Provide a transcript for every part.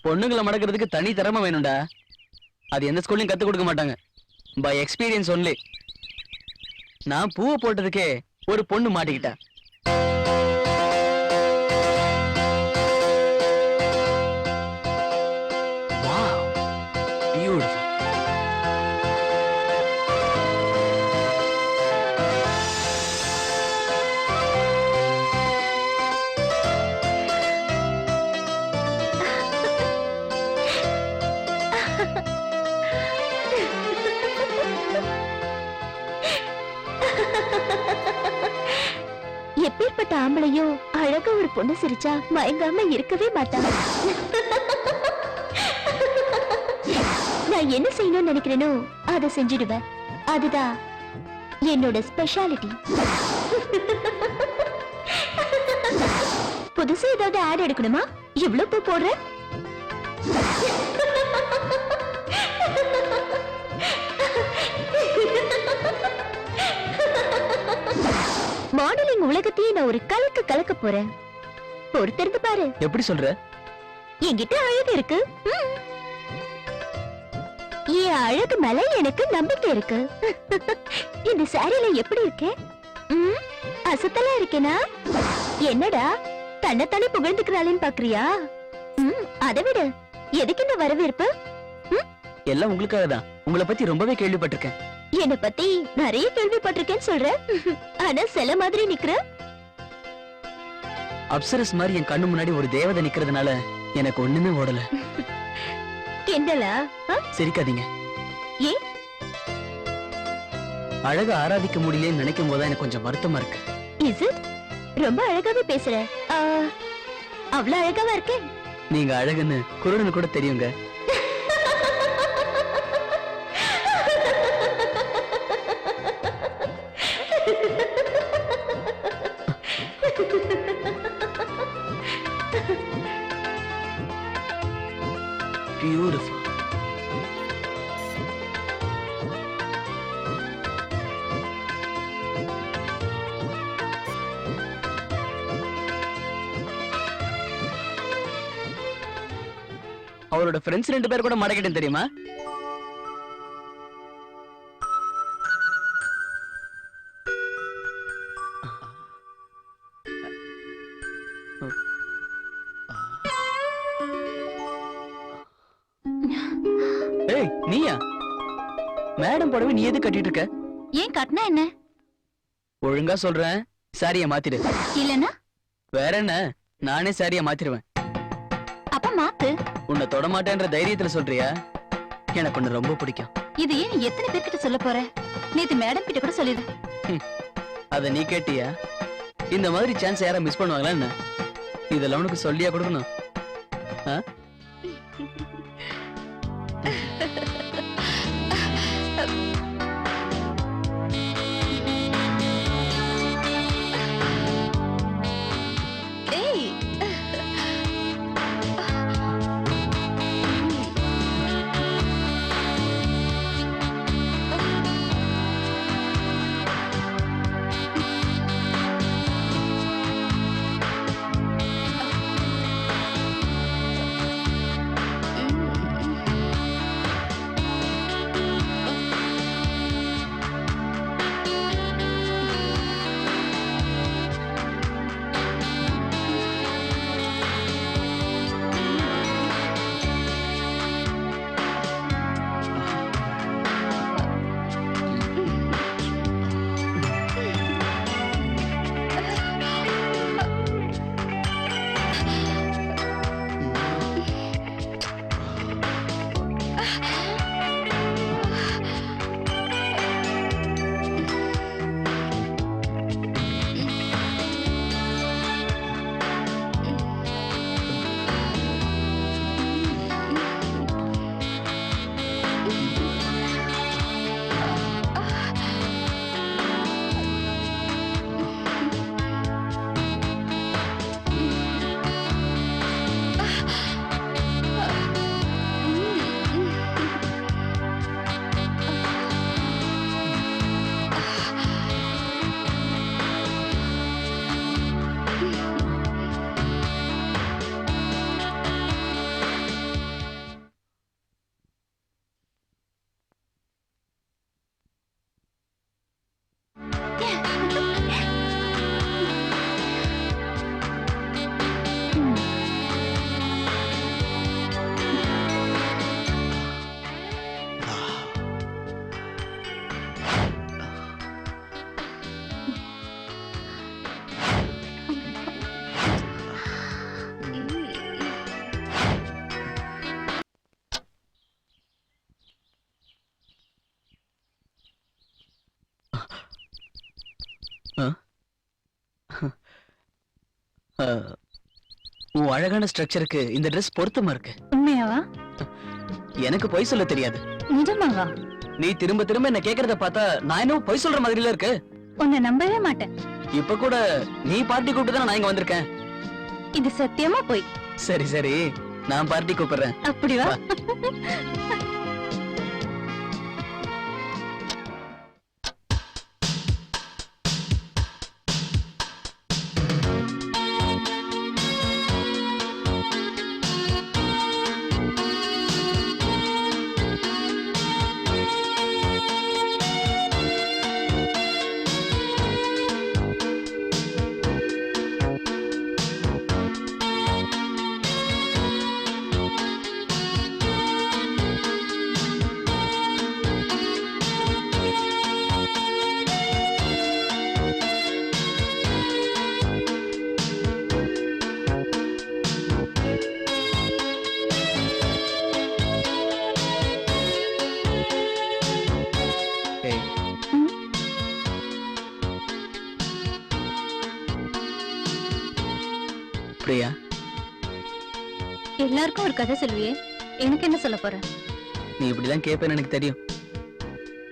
பொண்ணுங்களை மடக்கிறதுக்கு தனி திறமை வேணும்டா. அது எந்த ஸ்கூல்லையும் கத்து கொடுக்க மாட்டாங்க. By experience only. நான் பூவை போட்டதுக்கே ஒரு பொண்ணு மாட்டிக்கிட்டா. Wow, beautiful. எப்பேற்பட்ட ஆம்பளையும் அழகா ஒரு பொண்ணு சிரிச்சா மயங்காம இருக்கவே மாட்டாங்க. நான் என்ன செய்யணும்னு நினைக்கிறேனோ அதை செஞ்சிடுவேன். அதுதான் என்னோட ஸ்பெஷாலிட்டி. புதுசா ஏதாவது ஆட் எடுக்கணுமா? எவ்வளவு பூ போடுற? மாடலிங் உலகத்தையே நான் ஒரு கலக்க போறேன். பொறுத்திருந்து பாரு. எப்படி சொல்ற? என்கிட்ட அழகு இருக்கு. என் அழகு மேல எனக்கு நம்பிக்கை இருக்கு. இந்த சாரியில எப்படி இருக்கேன்? அசத்தலா இருக்கேனா? என்னடா தன்னைத்தானே புகழ்ந்துக்கிறாளேன்னு பாக்குறியா? அதை விட எதுக்கு இந்த வரவேற்பு? எல்லாம் உங்களுக்காக தான். உங்களை பத்தி ரொம்பவே கேள்விப்பட்டிருக்கேன். என்ன பத்தி நிறைய கேள்விப்பட்டிருக்கேன்னு சொல்ற. ஆனா சில மாதிரி நிக்கிற. அப்சரஸ் மாதிரி என் கண்ணு முன்னாடி ஒரு தேவதை நிக்கிறதுனால எனக்கு ஒண்ணுமே ஓடல. கிண்டலா? சிரிக்காதீங்க. ஏன்? அழகா ஆராதிக்க முடியலன்னு நினைக்கும் போது எனக்கு கொஞ்சம் வருத்தமா இருக்கு. Is it? ரொம்ப அழகாவே பேசுற. அவ்வளவு அழகாவா இருக்கேன்? நீங்க அழகுன்னு குருடனு கூட தெரியுங்க. Beautiful. அவரோட ஃப்ரெண்ட்ஸ் 2 பேர் கூட மடக்கிட்டேன் தெரியுமா? ஏய், நீயா? மேடம் புடவை நீ எது கட்டிட்டு இருக்க? ஏன் கட்டினா என்ன? ஒழுங்கா சொல்றேன், சாரிய மாத்திடு. இல்லனா வேற என்ன, நானே சாரிய மாத்திடுவேன். அப்ப மாத்து. உன்னை தொட மாட்டேன்ற தைரியத்துல சொல்றியா? எனக்கு உன்னை ரொம்ப பிடிக்கும். இது ஏன் எத்தனை பேர்கிட்ட சொல்ல போற? நேத்து மேடம் கிட்ட கூட சொல்லிடு. அத நீ கேட்டியா? இந்த மாதிரி சான்ஸ் யாரா மிஸ் பண்ணுவாங்களா என்ன? இதெல்லாம் உனக்கு சொல்லியா கொடுக்கணும்? உன் அழகான ஸ்ட்ரக்சருக்கு இந்த ட்ரெஸ் பொருத்தமா இருக்கு. உண்மையாவா? எனக்கு பொய் சொல்ல தெரியாது. நிஜமாவா? நீ திரும்ப திரும்ப என்ன கேக்குறத பார்த்தா நான் என்ன பொய் சொல்ற மாதிரில இருக்கு. உன்னை நம்பவே மாட்டேன். இப்ப கூட நீ பார்ட்டி கூப்பிட்டு தான் நான் இங்க வந்திருக்கேன். இது சத்தியமா போய். சரி சரி, நான் பார்ட்டி கூப்பிடுறேன். அப்படி வா. ஏய், பிரியா, எல்லாருக்கும் ஒரு கதை சொல்லுவியே, எனக்கு என்ன சொல்ல போற? நீ இப்படிதான் கேட்பேன்னு எனக்கு தெரியும்.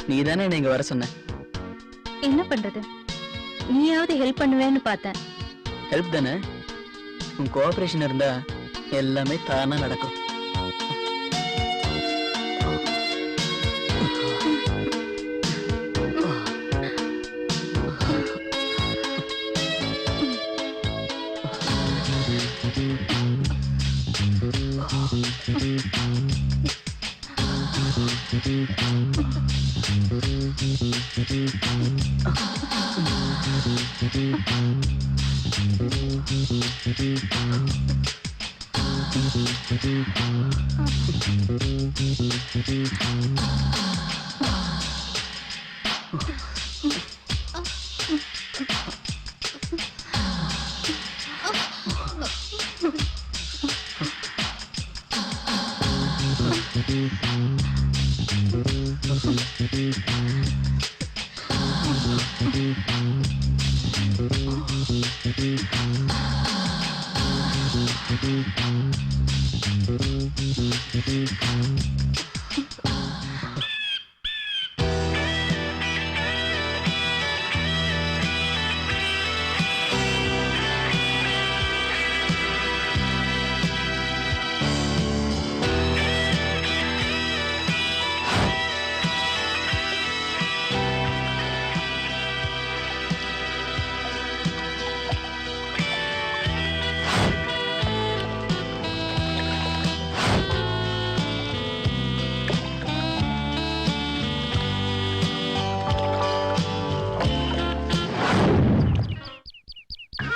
நீ தானே என்ன இங்க வர சொன்ன. என்ன பண்றது? நீயாவது ஹெல்ப் பண்ணுவேன்னு பார்த்தேன். ஹெல்ப் தானே. உன் கோஆபரேஷன் இருந்தா எல்லாமே தானா நடக்கும்.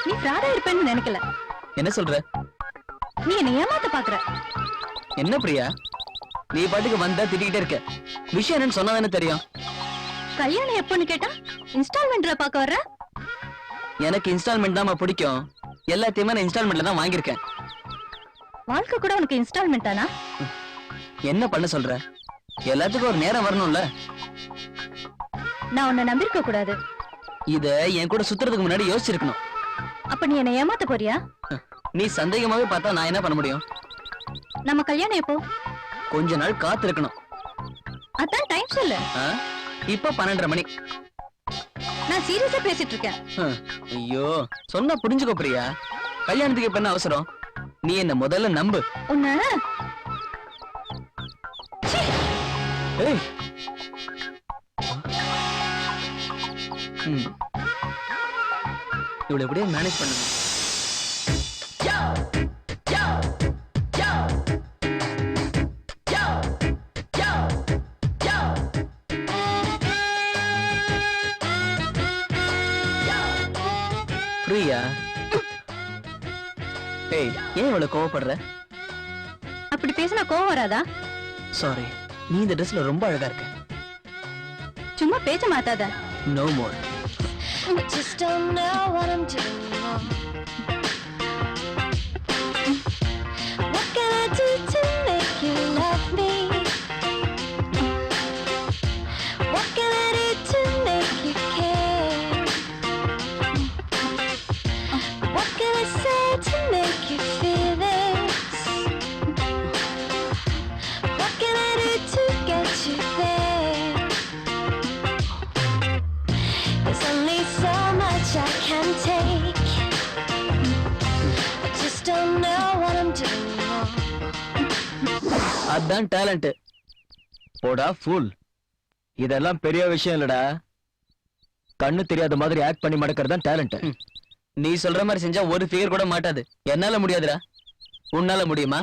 நீ ஃப்ராடா இருப்பேன்னு நினைக்கல. என்ன சொல்ற? நீ என்ன ஏமாத்த பாக்குற. என்ன பிரியா, நீ பாட்டுக்கு வந்தா திட்டிக்கிட்டே இருக்க. விஷயம் என்னன்னு சொன்னாதானே தெரியும். கல்யாணம் எப்பன்னு கேட்டா இன்ஸ்டால்மெண்ட்ல பாக்க வர்ற. எனக்கு இன்ஸ்டால்மெண்ட் தான் பிடிக்கும். எல்லாத்தையுமே நான் இன்ஸ்டால்மெண்ட்ல தான் வாங்கியிருக்கேன். வாழ்க்கை கூட உனக்கு இன்ஸ்டால்மெண்ட் தானா? என்ன பண்ண சொல்ற? எல்லாத்துக்கும் ஒரு நேரம் வரணும்ல. நான் உன்னை நம்பிருக்க கூடாது. இத என் கூட சுத்துறதுக்கு முன்னாடி யோசிச்சிருக்கணும். அப்ப நீ என்ன ஏமாத்த போறியா? நீ சந்தேகமாவே பார்த்தா நான் என்ன பண்ண முடியும்? நம்ம கல்யாணம் எப்போ? கொஞ்ச நாள் காத்து இருக்கணும். அதான் டைம் சொல்லு. இப்ப 12:30 மணி. நான் சீரியஸா பேசிட்டு இருக்கேன். ஐயோ, சொன்னா புரிஞ்சுக்கோ பிரியா. கல்யாணத்துக்கு இப்ப என்ன அவசரம்? நீ என்ன முதல்ல நம்பு. உன்ன ஏய். இவ்வளவு எப்படியே மேனேஜ் பண்ணுங்க. பிரியா, ஏய், ஏன் இவ்வளவு கோவப்படுற? அப்படி பேசினா கோவம் வராதா? சாரி, நீ இந்த ட்ரெஸ்ல ரொம்ப அழகா இருக்க. சும்மா பேச்ச மாத்தாத. No more. I just don't know what I'm doing wrong. What can I do to make you love me? What can I do to make you care? What can I say There's only so much I can take. I just don't know what I'm doing wrong. அதான் talent. போடா pool. இதெல்லாம் பெரிய விஷயம் இல்லடா. கண்ணு தெரியாத மாதிரி act பண்ணி மடக்கிறது தான் டேலண்ட். நீ சொல்ற மாதிரி செஞ்சா ஒரு ஃபிகர் கூட மாட்டாது. என்னால முடியாதுடா. உன்னால முடியுமா?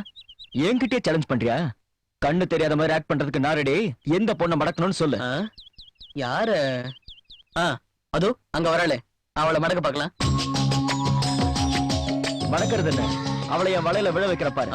என்கிட்டயே சேலஞ்ச் பண்றியா? கண்ணு தெரியாத மாதிரி ஆக்ட் பண்றதுக்கு நான் ரெடி. எந்த பொண்ணை மடக்கணும்னு சொல்லு. யாரு? அதோ அங்க வராளே, அவளை மடக்க பார்க்கலாம். மடக்கிறது என்ன? அவளை என் வலையில விழ வைக்கிற பாரு.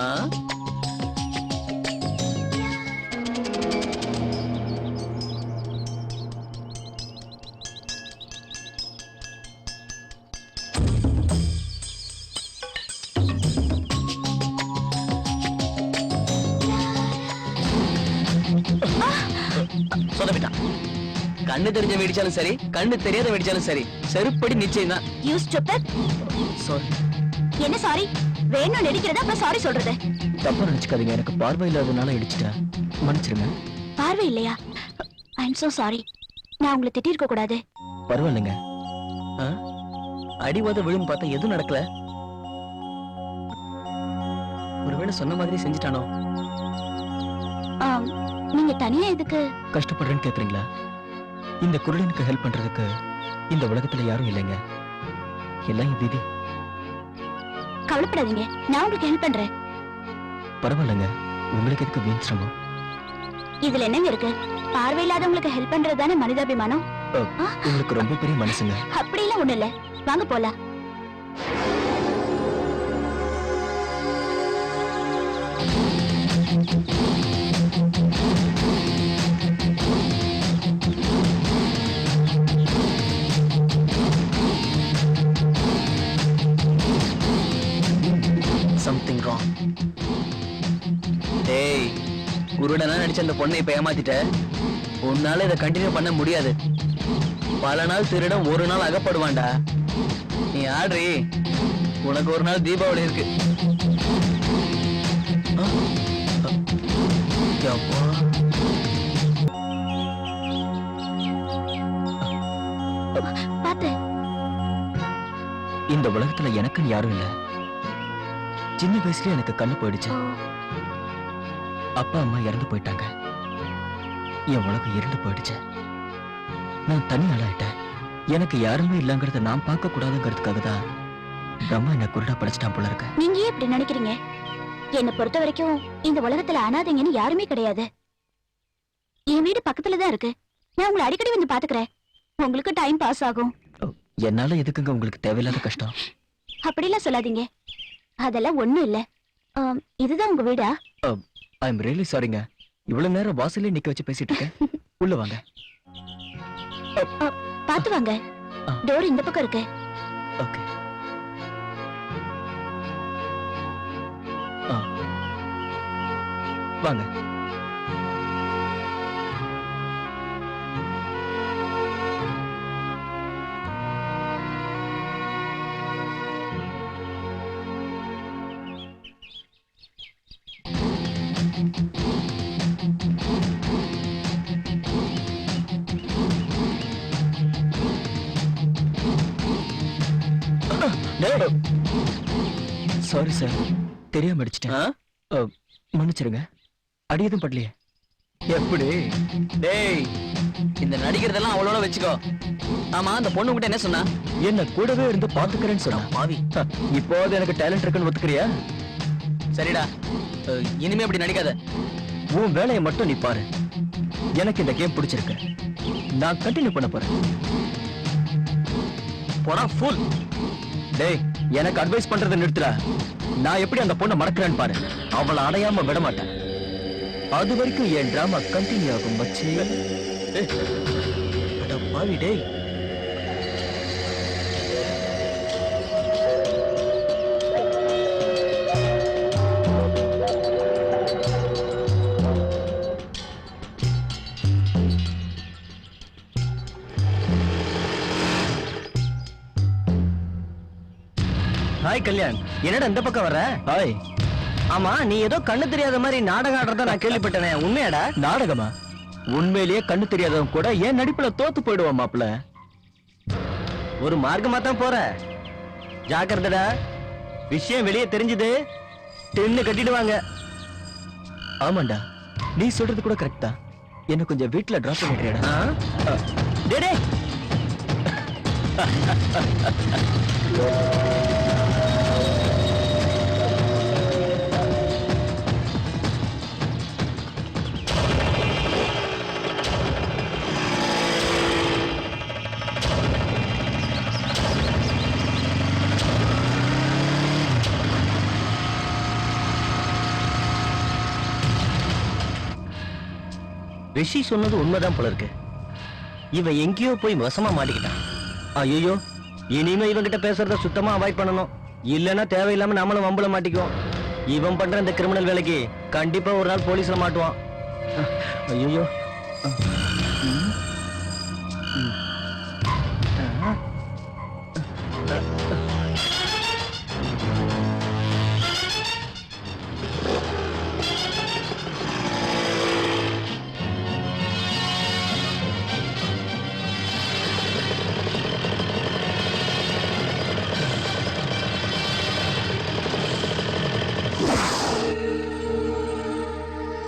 சொதப்பிட்டான். கண்ணு தெரிஞ்ச வெடிச்சாலும் சரி, கண்ணு தெரியாத வெடிச்சாலும் சரி, செருப்படி நிச்சயம் தான். You stupid. என்ன சாரி? வேணும் நடிக்கிறதா அப்புறம் சாரி சொல்றது? தப்பா நினைச்சுக்காதீங்க, எனக்கு பார்வை இல்லாதனால இடிச்சிட்டேன், மன்னிச்சிருங்க. பார்வை இல்லையா? I am so sorry. நான் உங்களை திட்டிருக்க கூடாது. பரவாயில்லைங்க. அடிவாத விழும் பார்த்தா எதுவும் நடக்கல. ஒருவேளை சொன்ன மாதிரி செஞ்சுட்டானோ? நீங்க தனியா எதுக்கு கஷ்டப்படுறேன்னு கேக்குறீங்களா? இந்த குருடனுக்கு ஹெல்ப் பண்றதுக்கு இந்த உலகத்துல யாரும் இல்லைங்க. எல்லாம் என் விதி. கவலைப்படாதீங்க, நான் உங்களுக்கு ஹெல்ப் பண்றேன். பரவாயில்லைங்க, உங்களுக்கு எதுக்கு வீண் சிரமம்? இதுல என்னங்க இருக்கு? பார்வை இல்லாதவங்களுக்கு ஹெல்ப் பண்றது தானே மனிதாபிமானம். உங்களுக்கு ரொம்ப பெரிய மனசுங்க. அப்படிலாம் ஒண்ணு இல்ல, வாங்க போலாம். Something wrong. டேய், குருடனா நடிச்ச அந்த பொண்ணை இப்ப ஏமாத்திட்ட. உன்னால இதை கண்டினியூ பண்ண முடியாது. பல நாள் திருடன் ஒரு நாள் அகப்படுவான்டா. நீ ஆடுறி, உனக்கு ஒரு நாள் தீபாவளி இருக்கு. பாத்து, இந்த உலகத்துல எனக்குன்னு யாரும் இல்ல. சின்ன வயசுல எனக்கு கண்ணு போயிடுச்சு. அப்பா அம்மா இறந்து போயிட்டாங்க. என் உலகம் இருண்டு போயிடுச்சு. நான் தனி ஆளாயிட்டேன். எனக்கு யாருமே இல்லங்கிறத நான் பார்க்க கூடாதுங்கிறதுக்காக தான் பிரம்மா என்ன குருடா படைச்சிட்டான் போல இருக்க. நீங்க ஏன் இப்படி நினைக்கிறீங்க? என்னை பொறுத்த வரைக்கும் இந்த உலகத்துல அனாதைங்கன்னு யாருமே கிடையாது. என் வீடு பக்கத்துல தான் இருக்கு. நான் உங்களை அடிக்கடி வந்து பாத்துக்கிறேன். உங்களுக்கு டைம் பாஸ் ஆகும். என்னால எதுக்குங்க உங்களுக்கு தேவையில்லாத கஷ்டம்? அப்படிலாம் சொல்லாதீங்க. அதெல்லாம் ஒண்ணும் இல்ல. இதுதான் உங்க வீடா? ஐ எம் ரியலி சாரிங்க. இவ்வளவு நேரம் வாசல்ல நிக்க வச்சு பேசிட்டு இருக்கேன். உள்ள வாங்க. பாத்து வாங்க. டோர் இந்த பக்கம் இருக்கு. ஓகே. வாங்க. சாரி சார், தெரியாம அடிச்சிட்டேன். மன்னிச்சிருங்க. அடி எதுவும் படலையே. எப்படி? டேய், இந்த நடிக்கிறதெல்லாம் அவளோட வச்சுக்கோ. ஆமா, அந்த பொண்ணு கிட்ட என்ன சொன்னா? என்ன கூடவே இருந்து பாத்துக்கிறேன்னு சொன்னா. பாவி, இப்போது எனக்கு டேலண்ட் இருக்குன்னு ஒத்துக்கிறியா? சரிடா, இனிமே அப்படி நடிக்காத. உன் வேலையை மட்டும் நீ பாரு. எனக்கு இந்த கேம் பிடிச்சிருக்கு. நான் கண்டினியூ பண்ண போறேன். போடா ஃபுல். டேய், எனக்கு அட்வைஸ் பண்றதை நிறுத்துற. நான் எப்படி அந்த பொண்ணை மறக்கிறேன்னு பாரு. அவளை அடையாம விட மாட்டேன். அது வரைக்கும் என் டிராமா கண்டினியூ ஆகும் மச்சி. பாவி டேய். ஹாய் கல்யாண், என்னடா இந்த பக்கம் வர்ற? ஹாய். ஆமா, நீ ஏதோ கண்ணு தெரியாத மாதிரி நாடகம் ஆடுறத நான் கேள்விப்பட்டேனே, உண்மையாடா? நாடகமா? உண்மையிலேயே கண்ணு தெரியாதவன் கூட ஏன் நடிப்புல தோத்து போயிடுவான் மாப்ள. ஒரு மார்க்கமா தான் போற. ஜாக்கிரதடா, விஷயம் வெளியே தெரிஞ்சது தென்னு கட்டிடுவாங்க. ஆமாண்டா, நீ சொல்றது கூட கரெக்ட் தான். என்ன கொஞ்சம் வீட்டுல டிராப் பண்ணிடுறியாடா? டேடே ரிஷி சொன்னது உண்மைதான் போல இருக்கு. இவன் எங்கேயோ போய் வசமா மாட்டிக்கிட்டான். ஐயோ, இனிமே இவன்கிட்ட பேசுறத சுத்தமா அவாய்ட் பண்ணணும். இல்லைன்னா தேவையில்லாம நாமளும் வம்புல மாட்டிக்குவோம். இவன் பண்ற இந்த கிரிமினல் வேலைக்கு கண்டிப்பா ஒரு நாள் போலீஸ்ல மாட்டுவான். ஐயோ,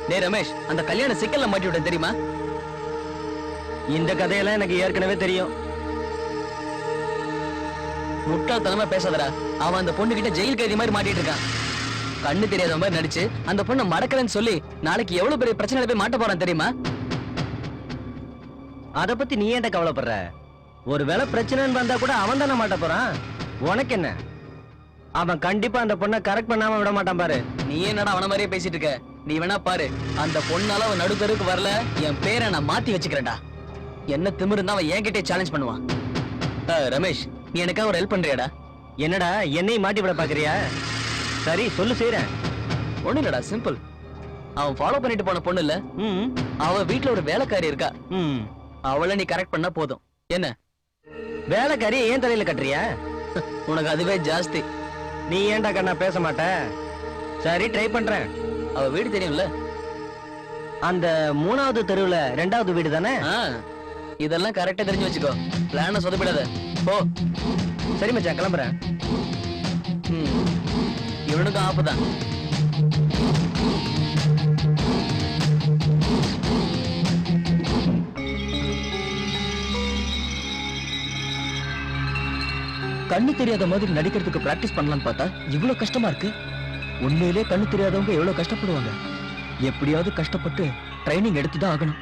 டேய் ரமேஷ், அந்த கல்யாண சிக்கல்ல மாட்டி விட்டேன் தெரியுமா? இந்த கதையெல்லாம் எனக்கு ஏற்கனவே தெரியும். முட்டாள்தனமா பேசாதடா. அவன் அந்த பொண்ணு கிட்ட ஜெயில் கைதி மாதிரி மாட்டிட்டு இருக்கான். கண்ணு தெரியாத மாதிரி நடிச்சு அந்த பொண்ணை மடக்கறேன்னு சொல்லி நாளைக்கு எவ்வளவு பெரிய பிரச்சனையில போய் மாட்ட போறான் தெரியுமா? அத பத்தி நீ ஏன்டா கவலைப்படுற? ஒருவேளை பிரச்சனைன்னு வந்தா கூட அவன் தானே மாட்ட போறான். உனக்கு என்ன? அவன் கண்டிப்பா அந்த பொண்ணை கரெக்ட் பண்ணாம விட மாட்டான் பாரு. நீ என்னடா அவன மாதிரியே பேசிட்டு இருக்க? நீ வேணா பாரு, அந்த பொண்ணால அவன் நடுத்தருக்கு வரல, என் பேரை நான் மாத்தி வச்சுக்கிறேன்டா. என்ன திமிருந்தா அவன் என்கிட்டே சேலஞ்ச் பண்ணுவான். ரமேஷ், நீ எனக்கா ஒரு ஹெல்ப் பண்றியாடா? என்னடா என்னையும் மாட்டி விட பாக்குறியா? சரி சொல்லு, செய்றேன். ஒண்ணு இல்லடா, சிம்பிள். அவன் ஃபாலோ பண்ணிட்டு போன பொண்ணு இல்ல, அவ வீட்டுல ஒரு வேலைக்காரி இருக்கா. அவளை நீ கரெக்ட் பண்ணா போதும். என்ன வேலைக்காரி ஏன் தலையில கட்டுறியா? உனக்கு அதுவே ஜாஸ்தி. நீ ஏன்டா கண்ணா பேச மாட்ட? சரி, ட்ரை பண்றேன். அவ வீடு தெரியும்ல, அந்த 3வது தெருவுல 2வது வீடு தானே? இதெல்லாம் கரெக்டா தெரிஞ்சு வச்சுக்கோ. பிளான சொதப்பிடாத. போ. சரி மச்சான், கிளம்புறேன். இவனுக்கும் ஆப்புதான். கண்ணு தெரியாத மாதிரி நடிக்கிறதுக்கு பிராக்டிஸ் பண்ணலாம்னு பார்த்தா இவ்வளவு கஷ்டமா இருக்கு. உண்மையிலே கண்ணு தெரியாதவங்க எவ்வளவு கஷ்டப்படுவாங்க. எப்படியாவது கஷ்டப்பட்டு ட்ரைனிங் எடுத்துதான் ஆகணும்.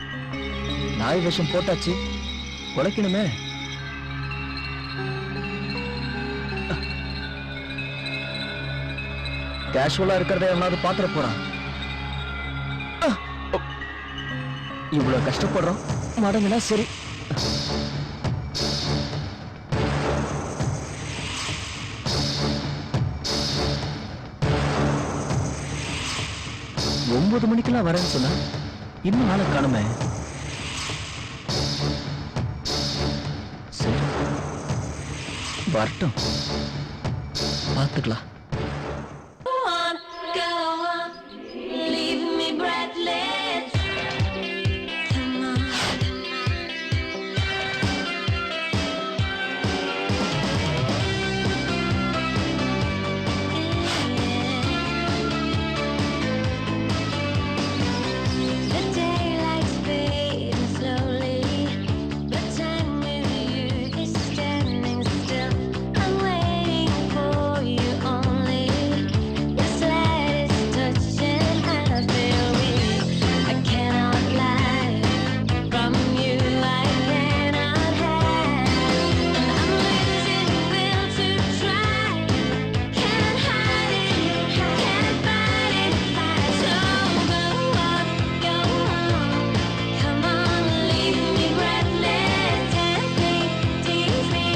நாய் விஷம் போட்டாச்சு, குலைக்கணுமே. கேஷுவலா இருக்கிறத எவனாவது பாத்துற போறான். இவ்வளவு கஷ்டப்படுறோம், மடங்குனா சரி. 9 மணிக்கெல்லாம் வரேன்னு சொன்னா இன்னும் நாளை காணுமே. சரி, வரட்டும், பார்த்துக்கலாம். Leave me breathless. Come on. The daylight's fading slowly, but time with you is standing still. I'm waiting for you only. Your slightest touch and I feel weak. I cannot lie. From you I cannot hide. And I'm losing will to try. Can't hide it, can't fight it. So go on, go on. Come on, leave me breathless and tease me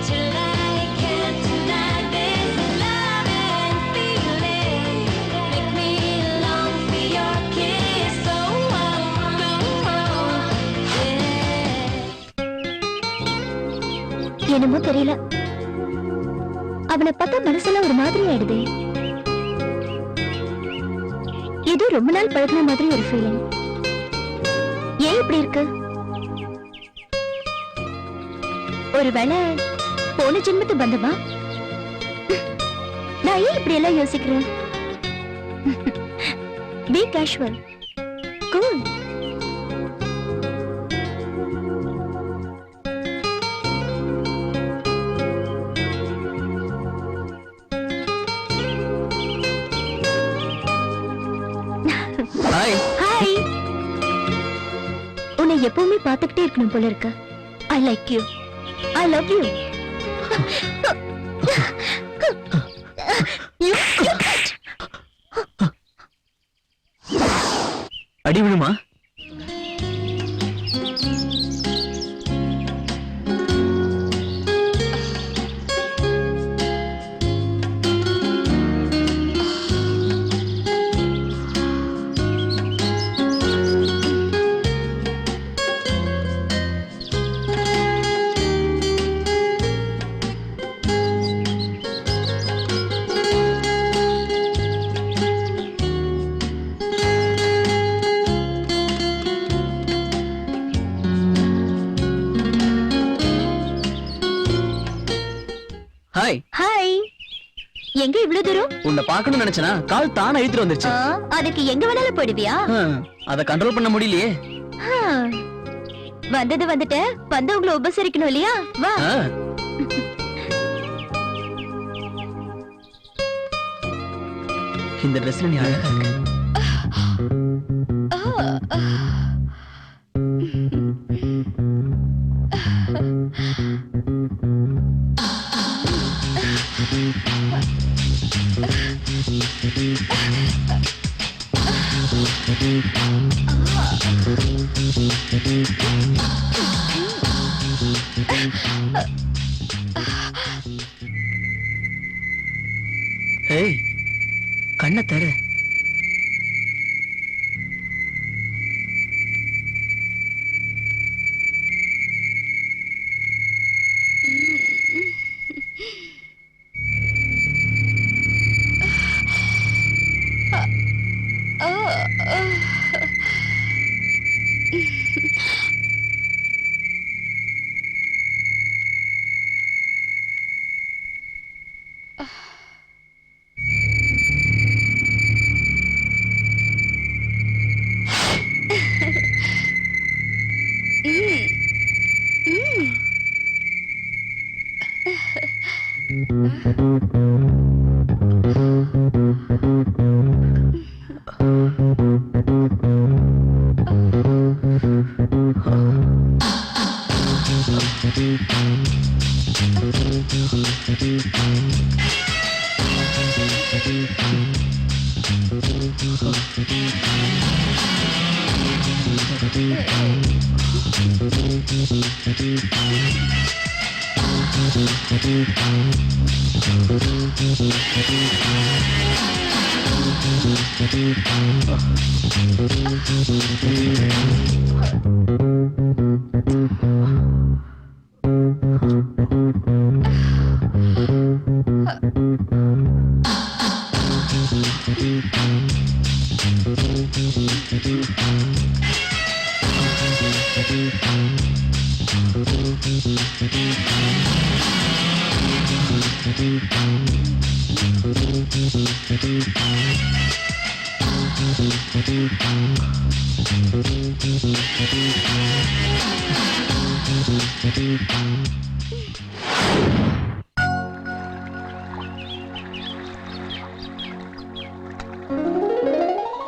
till I can't deny this love and feeling. Make me long for your kiss. So on, go on, yeah. என்னமோ தெரியல, அவனை பார்த்தா மனசெல்லாம் ஒரு மாதிரி ஆயிடுதே. ஏதோ ரொம்ப நாள் பழகின மாதிரி ஒரு ஃபீலிங். ஏன் இப்படி இருக்கு? ஒருவேளை போன ஜென்மத்து பந்தமா? நான் ஏன் இப்படி எல்லாம் யோசிக்கிறேன்? Be casual, cool. Hi. Hi. உன்னை எப்பவுமே பார்த்துக்கிட்டே இருக்கணும் போல இருக்கு. I like you. I love you. அடி விழுமா? ஹாய். ஹாய். எங்க இவ்வளவு தூரம்? உன்னை பார்க்கணும்னு நினைச்சனா கால் தானே இழுத்துட்டு வந்துருச்சு. அதுக்கு எங்க வேணாலும் போயிடுவியா? அத கண்ட்ரோல் பண்ண முடியலையே. வந்தது வந்துட்ட, வந்தவங்களை உபசரிக்கணும் இல்லையா? வா. இந்த ட்ரெஸ்ல நீ அழகா இருக்க. ஏய், கண்ணை தர.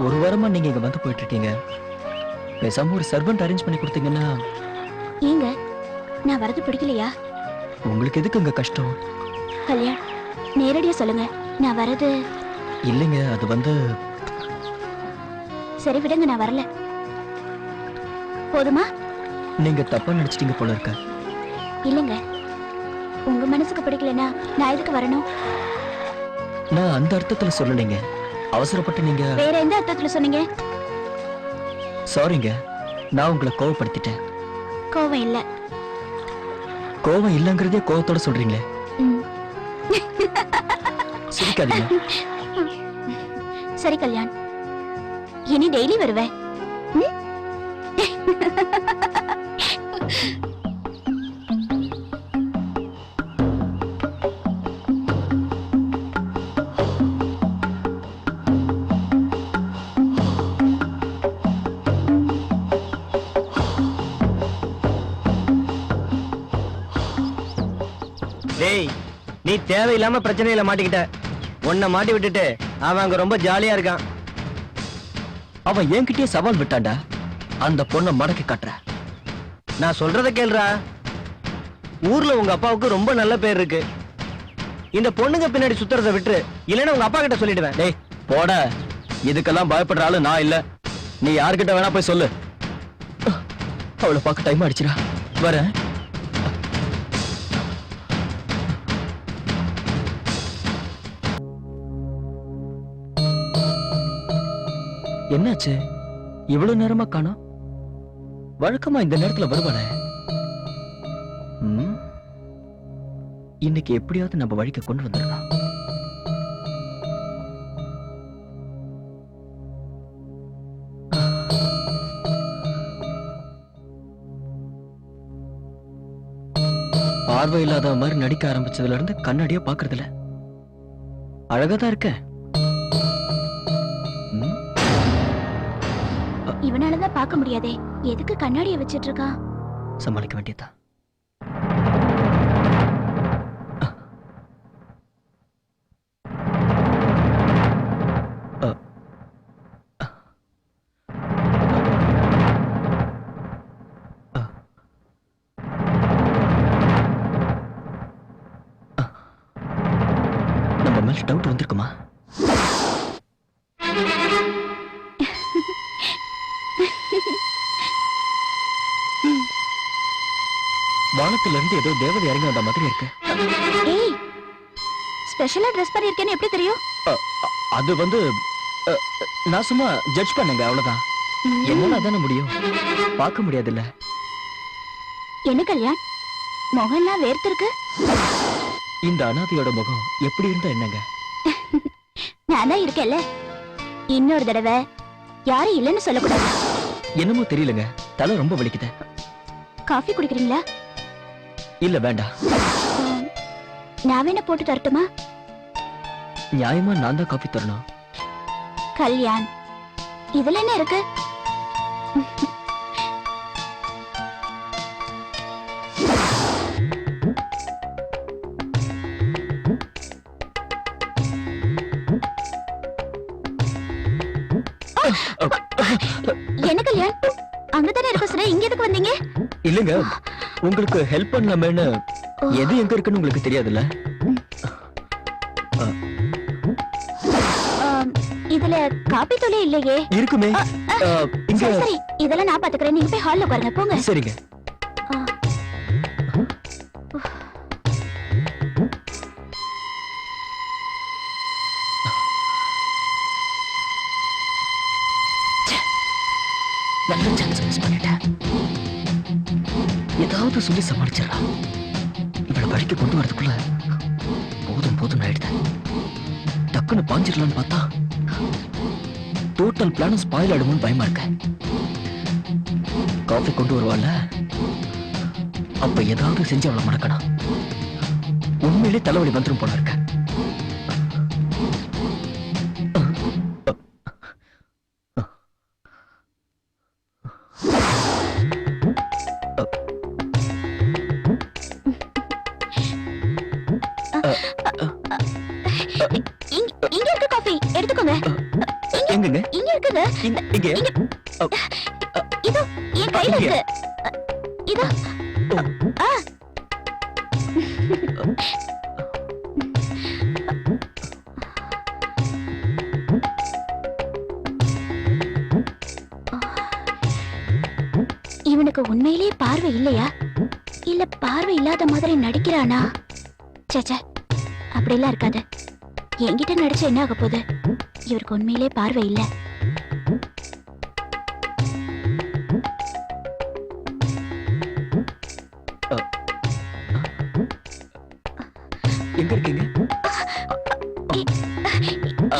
ஒரு வாரமா நீங்க இங்க வந்து போயிட்டு இருக்கீங்க. பேசாம ஒரு சர்வெண்ட் அரேஞ்ச் பண்ணி கொடுத்தீங்கன்னா. ஏங்க, நான் வரது பிடிக்கலையா? உங்களுக்கு எதுக்கு இங்க கஷ்டம்? கல்யாண், நேரடியா சொல்லுங்க. நான் வரது இல்லைங்க, அது வந்து. சரி விடுங்க, நான் வரல. போதுமா? நீங்க தப்பா நினைச்சிட்டீங்க போல இருக்க. இல்லங்க, உங்க மனசுக்கு பிடிக்கலனா நான் எதுக்கு வரணும்? நான் அந்த அர்த்தத்துல சொல்லலைங்க. அவசரப்பட்டு நீங்க. வேற எந்த அர்த்தத்துல சொன்னீங்க? சாரிங்க, நான் உங்களை கோவப்படுத்திட்டேன். கோவம் இல்ல. கோவம் இல்லங்கிறதே கோவத்தோட சொல்றீங்களே. ம். சிரிக்காதீங்க. சரி கல்யாண், இனி டெய்லி வருவேன். ம்? டேய் நீ தேவையில்லாம பிரச்சனையில மாட்டிக்கிட்ட. உன்னை மாட்டி விட்டுட்டு அவன் அங்க ரொம்ப ஜாலியா இருக்கான். அவன் என்கிட்டயே சவால் விட்டான்டா. அந்த பொண்ணை மடக்கி காட்டுற. நான் சொல்றத கேளுடா. ஊர்ல உங்க அப்பாவுக்கு ரொம்ப நல்ல பேர் இருக்கு. இந்த பொண்ணுங்க பின்னாடி சுத்துறத விட்டு இல்லைன்னா உங்க அப்பா கிட்ட சொல்லிடுவேன். டேய் போட. இதுக்கெல்லாம் பயப்படுற ஆளு நான் இல்ல. நீ யார்கிட்ட வேணா போய் சொல்லு. அவளை பார்க்க டைம் ஆயிடுச்சுடா. வரேன். என்னாச்சு? இவ்வளவு நேரமா காணோம். வழக்கமா இந்த நேரத்துல வருவானே. இன்னைக்கு எப்படியாவது நம்ம வழிக்கு கொண்டு வந்துடலாம். பார்வை இல்லாத மாதிரி நடிக்க ஆரம்பிச்சதுல இருந்து கண்ணாடியா பாக்குறது இல்ல. அழகாதான் இருக்க. இவனாலதான் பார்க்க முடியாதே. எதுக்கு கண்ணாடிய வச்சிட்டு இருக்கான்? சமாளிக்க வேண்டியதா. நம்ம மேல டவுட் வந்திருக்குமா? வானத்துல இருந்து ஏதோ தேவதை இறங்கி வந்த மாதிரி இருக்கு. ஏய், ஸ்பெஷலா ட்ரெஸ் பண்ணிருக்கேன்னு எப்படி தெரியும்? அது வந்து நான் சும்மா ஜட்ஜ் பண்ணுங்க, அவ்வளவுதான். என்னால தானே முடியும், பார்க்க முடியாதுல்ல. என்ன கல்யாண், முகம்லாம் வேர்த்திருக்கு. இந்த அனாதையோட முகம் எப்படி இருந்தா என்னங்க? நான் தான் இருக்கேன்ல. இன்னொரு தடவை யாரும் இல்லைன்னு சொல்லக்கூடாது. என்னமோ தெரியலங்க, தலை ரொம்ப வலிக்குது. காஃபி குடிக்கிறீங்களா? இல்ல வேண்டாம். நான் வேணா போட்டு தரட்டுமா? நியாயமா நான் தான் காஃபி தரணும். கல்யாண், இதுல என்ன இருக்கு? என்ன கல்யாண், அங்கதானே இருக்க சொன்ன, இங்க எதுக்கு வந்தீங்க? இல்லங்க, உங்களுக்கு ஹெல்ப் பண்ணலாமேன்னு. எது எங்க இருக்குன்னு உங்களுக்கு தெரியாதுல்ல. இதுல காபி தூளே இல்லையே. இருக்குமே. இங்க சரி சரி, இதெல்லாம் நான் பாத்துக்கிறேன். நீங்க போய் ஹால்ல உட்காருங்க, போங்க. சரிங்க. நல்ல சான்ஸ் மிஸ் பண்ணிட்டேன். ஏதாவது சொல்லி சமாளிச்சிடலாம். இவளை வழிக்கு கொண்டு வரதுக்குள்ள போதும் போதும் ஆயிடுது. டக்குன்னு பாஞ்சிடலான்னு பார்த்தா டோட்டல் பிளான் ஸ்பாயில் ஆயிடுமோன்னு பயமா இருக்க. காஃபி கொண்டு வருவாள், அப்ப ஏதாவது செஞ்சு அவளை மடக்கணும். உண்மையிலே தலைவலி வந்துரும் போல இருக்க. இங்க இருக்கு காஃபி, எடுத்துக்கோங்க. எங்கங்க? இங்க இருக்குங்க. இங்க இதோ என் கையில இங்க. இருக்கு. இதோ. ஆ. இவனுக்கு உண்மையிலேயே பார்வை இல்லையா, இல்ல பார்வை இல்லாத மாதிரி நடிக்கிறானா? சேச்சே, அப்படிலாம் இருக்காது. என்கிட்ட நடிச்சு என்ன ஆக போகுது? இவருக்கு உண்மையிலே பார்வை இல்ல. எங்க இருக்கீங்க?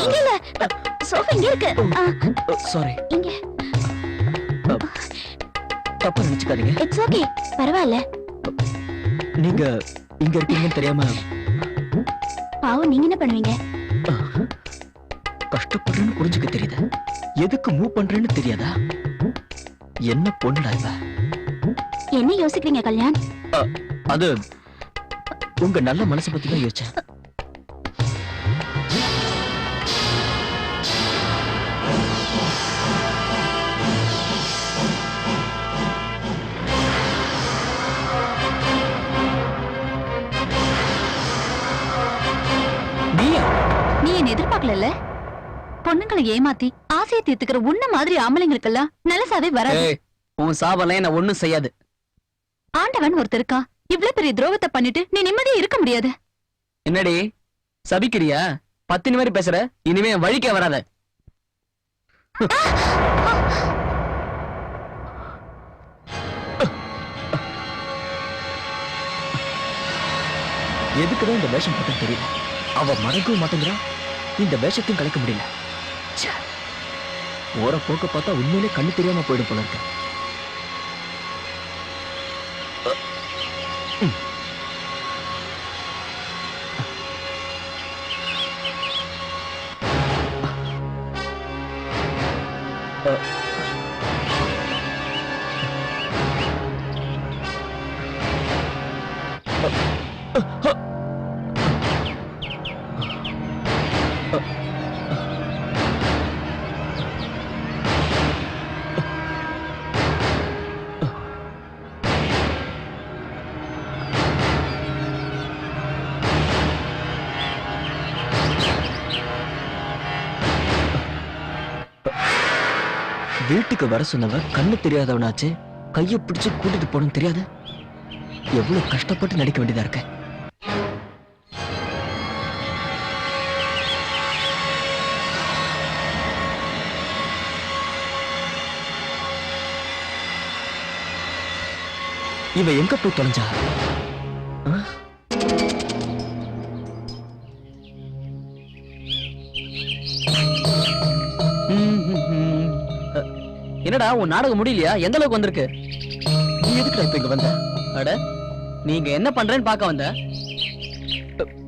இங்க இல்ல, சோஃபா இங்க இருக்கு. சாரி, இங்க. தப்பா நினைச்சுக்காதீங்க. இட்ஸ் ஓகே, பரவாயில்ல. நீங்க இங்க இருக்கீங்கன்னு தெரியாம பாவம், நீங்க என்ன பண்ணுவீங்க? கஷ்டப்படுறேன்னு புரிஞ்சுக்க தெரியுது, எதுக்கு மூவ் பண்றேன்னு தெரியாதா? என்ன பொண்ணுடா இவ? என்ன யோசிக்கிறீங்க கல்யாண்? அது உங்க நல்ல மனசை பத்தி தான் யோசிச்சேன். நீயா? நீ என்ன எதிர்பார்க்கல? பொண்ணுங்களை ஏமாத்தி ஆசையை தீர்த்துக்கிற உன்ன மாதிரி ஆம்பளைங்களுக்கெல்லாம் நல்லசாவே வராது. ஏய், உன் சாபெல்லாம் என்ன ஒண்ணும் செய்யாது. ஆண்டவன் ஒருத்தர் இருக்கா. இவ்ளோ பெரிய துரோகத்தை பண்ணிட்டு நீ நிம்மதியா இருக்க முடியாது. என்னடி சபிக்கிறியா? பத்தினி மாதிரி பேசுற. இனிமே என் வழிக்கே வராத. எதுக்குதான் இந்த வேஷம் போட்டு தெரியல. அவ மறக்கவும் மாட்டேங்கிறா, இந்த வேஷத்தையும் கலைக்க முடியல. ச்சே. போற போக்க பார்த்தா உண்மையிலே கண்ணு தெரியாம போயிடும் போல இருக்க. வீட்டுக்கு வர சொன்னவ கண்ணு தெரியாதவனாச்சு, கைய பிடிச்சு கூட்டிட்டு போகணும் தெரியாது. எவ்வளவு கஷ்டப்பட்டு நடிக்க வேண்டியதா இருக்க. இவ எங்க போய் தொலைஞ்சா? ஆ? என்னடா உன் நாடகம் முடியலையா? எந்த அளவுக்கு வந்திருக்கு? நீ எதுக்குடா இப்ப இங்க வந்த? அட, நீங்க என்ன பண்றேன்னு பார்க்க வந்த.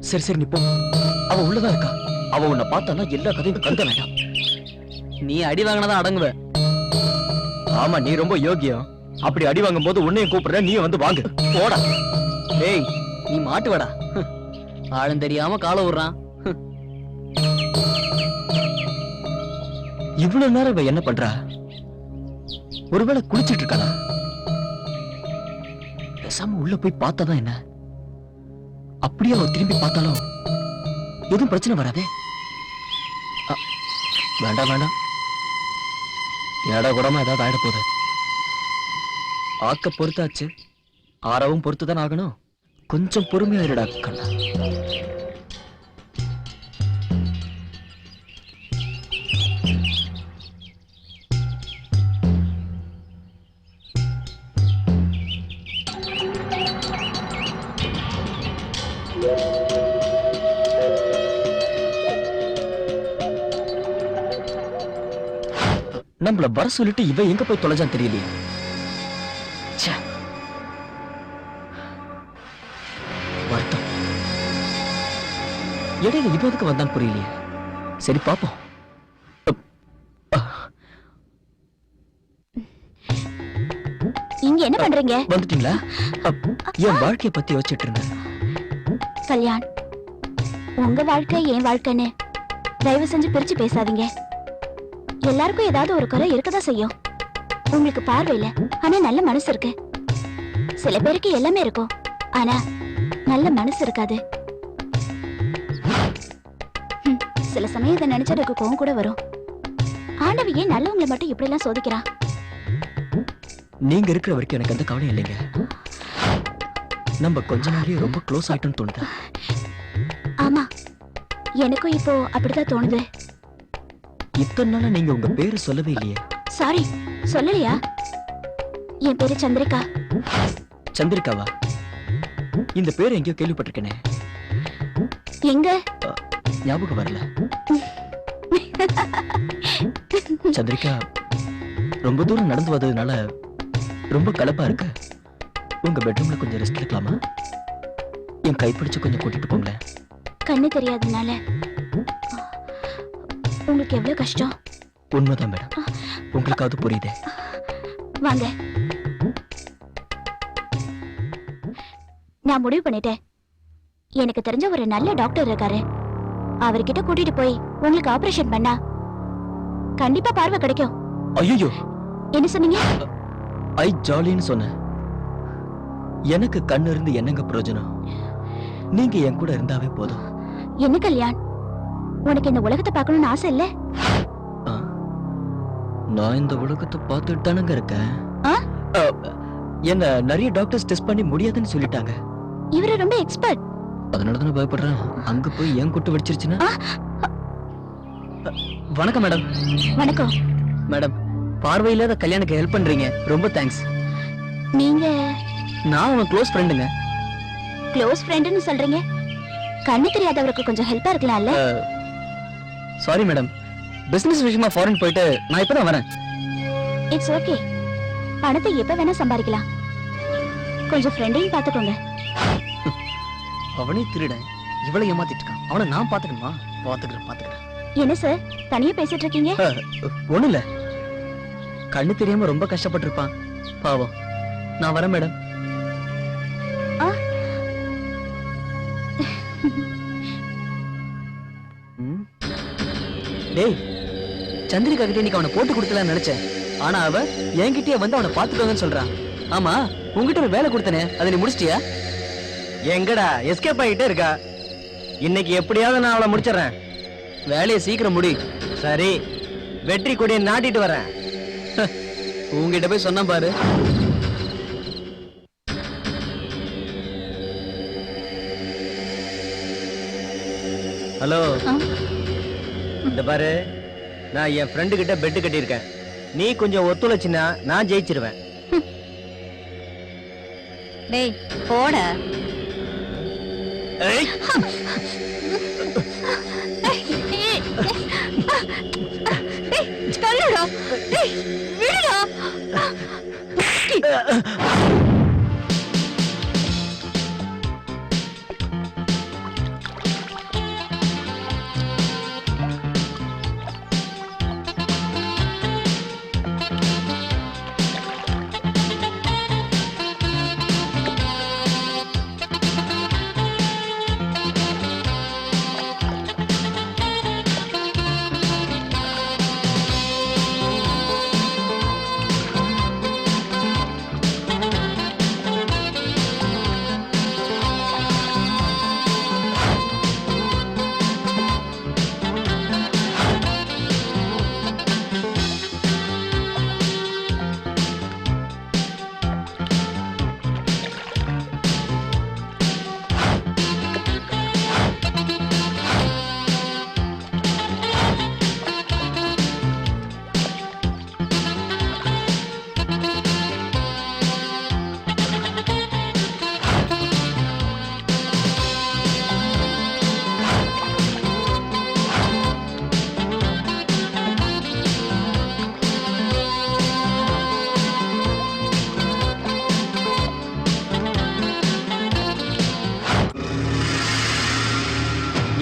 சரி சரி, நீ போ. அவ உள்ளதான் இருக்கா. அவ உன்னை பார்த்தானா எல்லா கதையும் கருத வேண்டாம். நீ அடி வாங்கினதான் அடங்குவ. ஆமா, நீ ரொம்ப யோகியம். அப்படி அடி வாங்கும் போது உன்னையும் கூப்பிடுற, நீ வந்து வாங்கு. போடா. டேய், நீ மாட்டுவடா. ஆளும் தெரியாம காலை விடுறான். இவ்வளவு நேரம் இவ என்ன பண்றா? ஒருவேளை குளிச்சிட்டு இருக்காளா? பேசாம உள்ள போய் பார்த்தாதான் என்ன? அப்படியே அவ திரும்பி பார்த்தாலும் எதுவும் பிரச்சனை வராதே. வேண்டாம் வேண்டாம், ஏடா கூடமா ஏதாவது ஆயிட போகுது. ஆக்க பொறுத்தாச்சு, ஆறவும் பொறுத்துதான் ஆகணும். கொஞ்சம் பொறுமையா இருடா கண்ணா. நம்மள வர சொல்லிட்டு இவ எங்க போய் தொலைஞ்சான்னு தெரியலையே. ச்சே. வருத்தம். இடையில இவ எதுக்கு வந்தான்னு புரியலையே. சரி பாப்போம். இங்க என்ன பண்றீங்க? வந்துட்டீங்களா? என் வாழ்க்கைய பத்தி யோசிச்சுட்டு இருந்தேன். கல்யாண், உங்க வாழ்க்கை என் வாழ்க்கைன்னு தயவு செஞ்சு பிரிச்சு பேசாதீங்க. எல்லாருக்கும் ஏதாவது ஒரு குறை இருக்கதான் செய்யும். உங்களுக்கு பார்வை இல்ல, ஆனா நல்ல மனசு இருக்கு. சில பேருக்கு எல்லாமே இருக்கும், ஆனா நல்ல மனசு இருக்காது. சில சமயம் இதை நினைச்சா எனக்கு கோவம் கூட வரும். ஆண்டவன் ஏன் நல்லவங்களை மட்டும் இப்படி எல்லாம் சோதிக்கிறான்? நீங்க இருக்கிற வரைக்கும் எனக்கு எந்த கவலையும் இல்லைங்க. நம்ம கொஞ்ச நாளையே ரொம்ப க்ளோஸ் ஆயிட்டோம்னு தோணுது. ஆமா, எனக்கும் இப்போ அப்படிதான் தோணுது. இத்தனை நாளா நீங்க உங்க பேரு சொல்லவே இல்லையே. சாரி, சொல்லலையா? என் பேரு சந்திரிகா. சந்திரிகாவா? இந்த பேர் எங்கேயோ கேள்விப்பட்டிருக்கேனே. எங்க? ஞாபகம் வரல. சந்திரிகா, ரொம்ப தூரம் நடந்து வந்ததுனால ரொம்ப கலப்பா இருக்கு. உங்க பெட்ரூம்ல கொஞ்சம் ரெஸ்ட் எடுக்கலாமா? என் கைப்பிடிச்சு கொஞ்சம் கூட்டிட்டு போங்களேன். கண்ணு தெரியாதனால உங்களுக்கு எவ்வளவு கஷ்டம்? உண்மைதான் மேடம், உங்களுக்காவது புரியுதே. வாங்க. நான் முடிவு பண்ணிட்டேன். எனக்கு தெரிஞ்ச ஒரு நல்ல டாக்டர் இருக்காரு. அவர்கிட்ட கூட்டிட்டு போய் உங்களுக்கு ஆபரேஷன் பண்ணா கண்டிப்பா பார்வை கிடைக்கும். ஐயோ, என்ன சொன்னீங்க? ஐ ஜாலின்னு சொன்னேன். எனக்கு கண்ணு இருந்து என்னங்க பிரயோஜனம்? நீங்க என் கூட இருந்தாவே போதும். என்ன கல்யாண், உனக்கு இந்த உலகத்தை பார்க்கணும்னு ஆசை இல்ல? ஆ, நான் இந்த உலகத்தை பார்த்துட்டு தானங்க இருக்கேன். ஆ? என்ன நிறைய டாக்டர்ஸ் டெஸ்ட் பண்ணி முடியாதுன்னு சொல்லிட்டாங்க. இவரு ரொம்ப எக்ஸ்பர்ட். அதனால தானே பயப்படுறேன். அங்க போய் ஏன் கூட்டு வெடிச்சிருச்சுன்னா. வணக்கம் மேடம். வணக்கம். மேடம், பார்வையில்லாத கல்யாணுக்கு ஹெல்ப் பண்றீங்க, ரொம்ப தேங்க்ஸ். நீங்க நான் அவன் க்ளோஸ் ஃப்ரெண்டுங்க. க்ளோஸ் ஃப்ரெண்டுன்னு சொல்றீங்க, கண்ணு தெரியாதவருக்கு கொஞ்சம் ஹெல்ப்பா இருக்கலாம்ல? சாரி மேடம், பிசினஸ் விஷயமா ஃபாரின் போயிட்டு நான் இப்பதான் வரேன். இட்ஸ் ஓகே, பணத்தை எப்ப வேணா சம்பாதிக்கலாம். கொஞ்சம் ஃப்ரெண்டையும் பாத்துக்கோங்க. அவனே திருடன், இவளை ஏமாத்திட்டு இருக்கான். அவனை நான் பாத்துக்கணுமா? பாத்துக்கிறேன். என்ன சார் தனியா பேசிட்டு இருக்கீங்க? ஒண்ணு இல்ல, கண்ணு தெரியாம ரொம்ப கஷ்டப்பட்டிருப்பான் பாவம். நான் வரேன் மேடம். ஆ? டேய், சந்திரிகா கிட்ட இன்னைக்கு அவனை போட்டு கொடுத்தலாம்னு நினைச்சேன். ஆனா அவ என்கிட்டயே வந்து அவனை பாத்துக்கோங்கன்னு சொல்றான். ஆமா, உங்ககிட்ட ஒரு வேலை கொடுத்தனே, அதை நீ முடிச்சிட்டியா? எங்கடா எஸ்கேப் ஆகிட்டே இருக்கா? இன்னைக்கு எப்படியாவது நான் அவளை முடிச்சிடறேன். வேலையை சீக்கிரம் முடி. சரி, வெற்றி கொடியை நாட்டிட்டு வரேன். உங்ககிட்ட போய் சொன்னா பாரு. ஹலோ, ஆ? இந்த பாரு, நான் என் ஃப்ரெண்டு கிட்ட பெட்டு கட்டியிருக்கேன். நீ கொஞ்சம் ஒத்துழைச்சினா நான் ஜெயிச்சிருவேன். டேய் போட. ஏய், தள்ளுடா. டேய் விடுடா.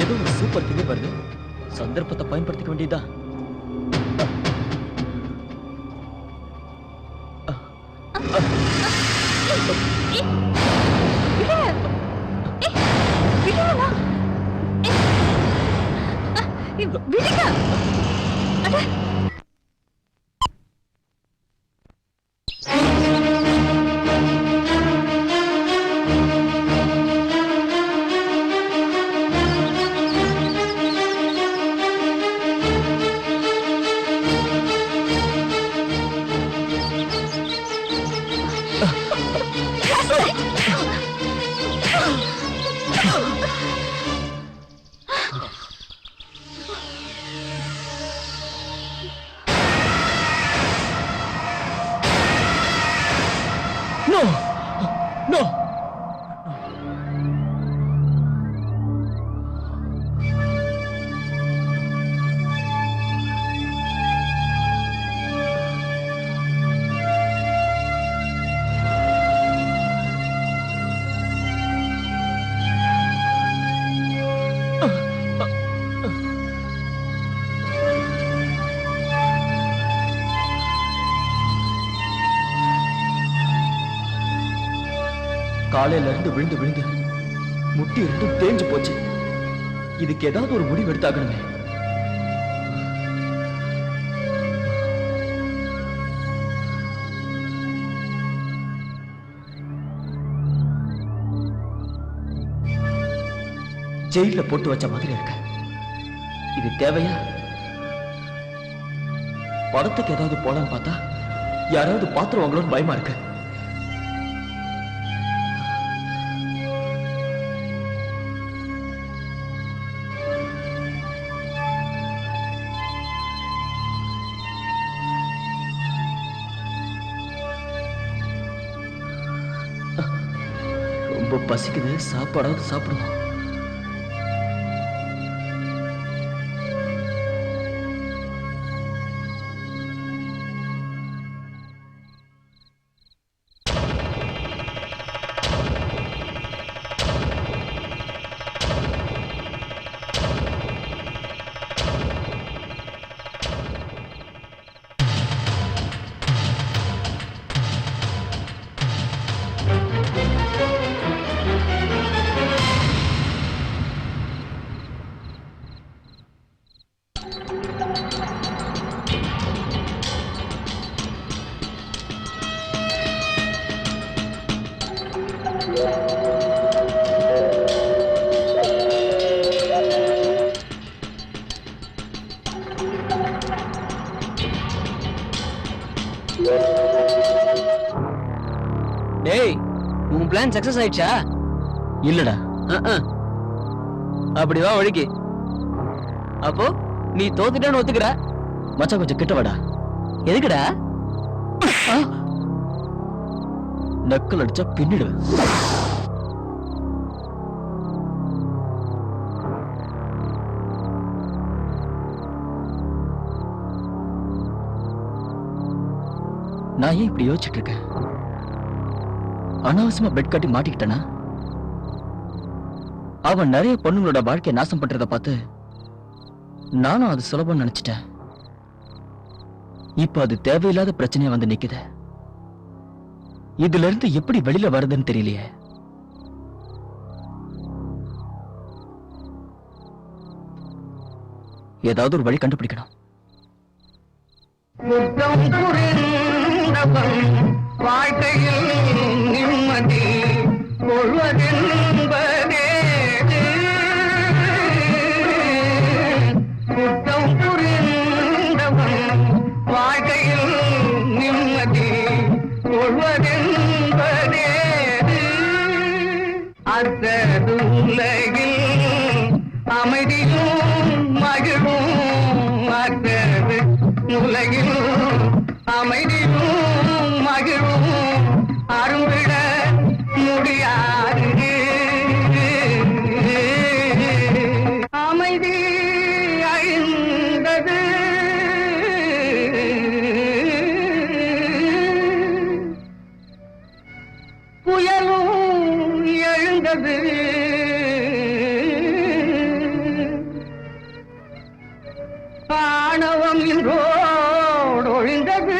ஏதோ ஒரு சூப்பர் திங்க வருது. சந்தர்ப்பத்தை பயன்படுத்திக்க வேண்டியதா. No! No! காலையில இருந்து விழுந்து விழுந்து முட்டி இருந்தும் தேஞ்சு போச்சு. இதுக்கு ஏதாவது ஒரு முடிவு எடுத்தாகணுமே. ஜெயில போட்டு வச்ச மாதிரி இருக்க. இது தேவையா? படத்துக்கு ஏதாவது போலான்னு பார்த்தா யாராவது பாத்துருவாங்களோன்னு பயமா இருக்கு. ரொம்ப பசிக்குது, சாப்பாடாவது சாப்பிடுவோம். டேய், உன் பிளான் சக்சஸ் ஆயிடுச்சா? இல்லடா. அப்படி வா வழிக்கு. அப்போ நீ தோத்துட்டான்னு ஒத்துக்கிற? மச்சான் கொஞ்சம் கிட்ட வாடா. எதுக்குடா? நக்கல் அடிச்சா பின்னிடுவேன். நான் ஏன் இப்படி யோசிச்சுட்டு இருக்கேன்? அனாவசியமா பெட் கட்டி மாட்டிக்கிட்டனா? அவன் நிறைய பொண்ணுங்களோட வாழ்க்கையை நாசம் பண்றத பார்த்து நானும் அது சுலபம் நினைச்சிட்டேன். இப்ப அது தேவையில்லாத பிரச்சனையா வந்து நிக்குது. இதுல இருந்து எப்படி வெளியில வருதுன்னு தெரியலையே. ஏதாவது ஒரு வழி கண்டுபிடிக்கணும். குற்றம் புரிந்தவன் வாழ்க்கையில் நிம்மதி கொள்வதென்பதே. குற்றம் புரிந்தவன் வாழ்க்கையில் நிம்மதி கொள்வதென்பதே. அத்தது உலகில் அமைதியும் மகிழும். அத்தது உலகில் அமைதியும் மகிழும் அரும்பிட முடியாது. அமைதி அழிந்தது, புயலும் எழுந்தது. ஆணவம் இன்றோடு ஒழிந்தது.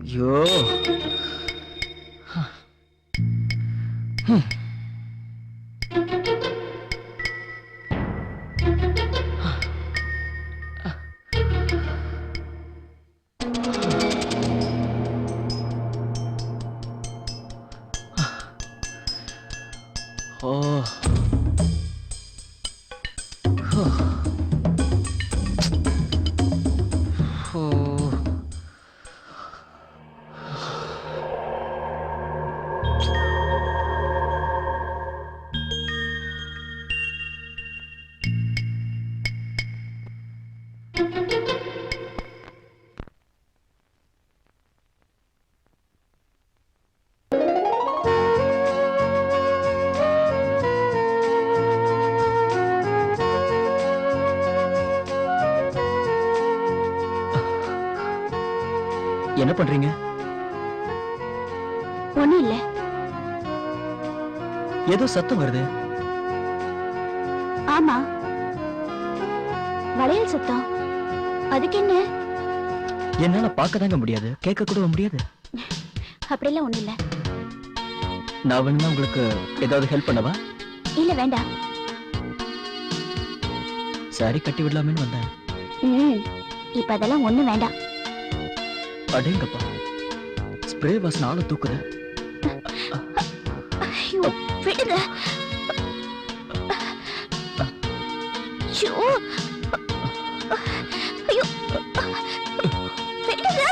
ஐயோ ஓ ஓ என்ன பண்றீங்க? ஒண்ணும் இல்ல. ஏதோ சத்தம் வருது. ஆமா, வளையல் சத்தம். அதுக்கு என்ன? என்னால பார்க்கதாங்க முடியாது, கேட்க கூட முடியாது. அப்படிலாம் ஒண்ணும் இல்ல. நான் வேணும்னா உங்களுக்கு ஏதாவது ஹெல்ப் பண்ணவா? இல்ல வேண்டாம். சாரி கட்டி விடலாமேன்னு வந்தேன். இப்ப அதெல்லாம் ஒண்ணும் வேண்டாம். அடேங்கப்பா, ஸ்ப்ரே வாசனை ஆள தூக்குது. ஐயோ, விடுங்க. ஐயோ, ஐயோ, விடுங்க.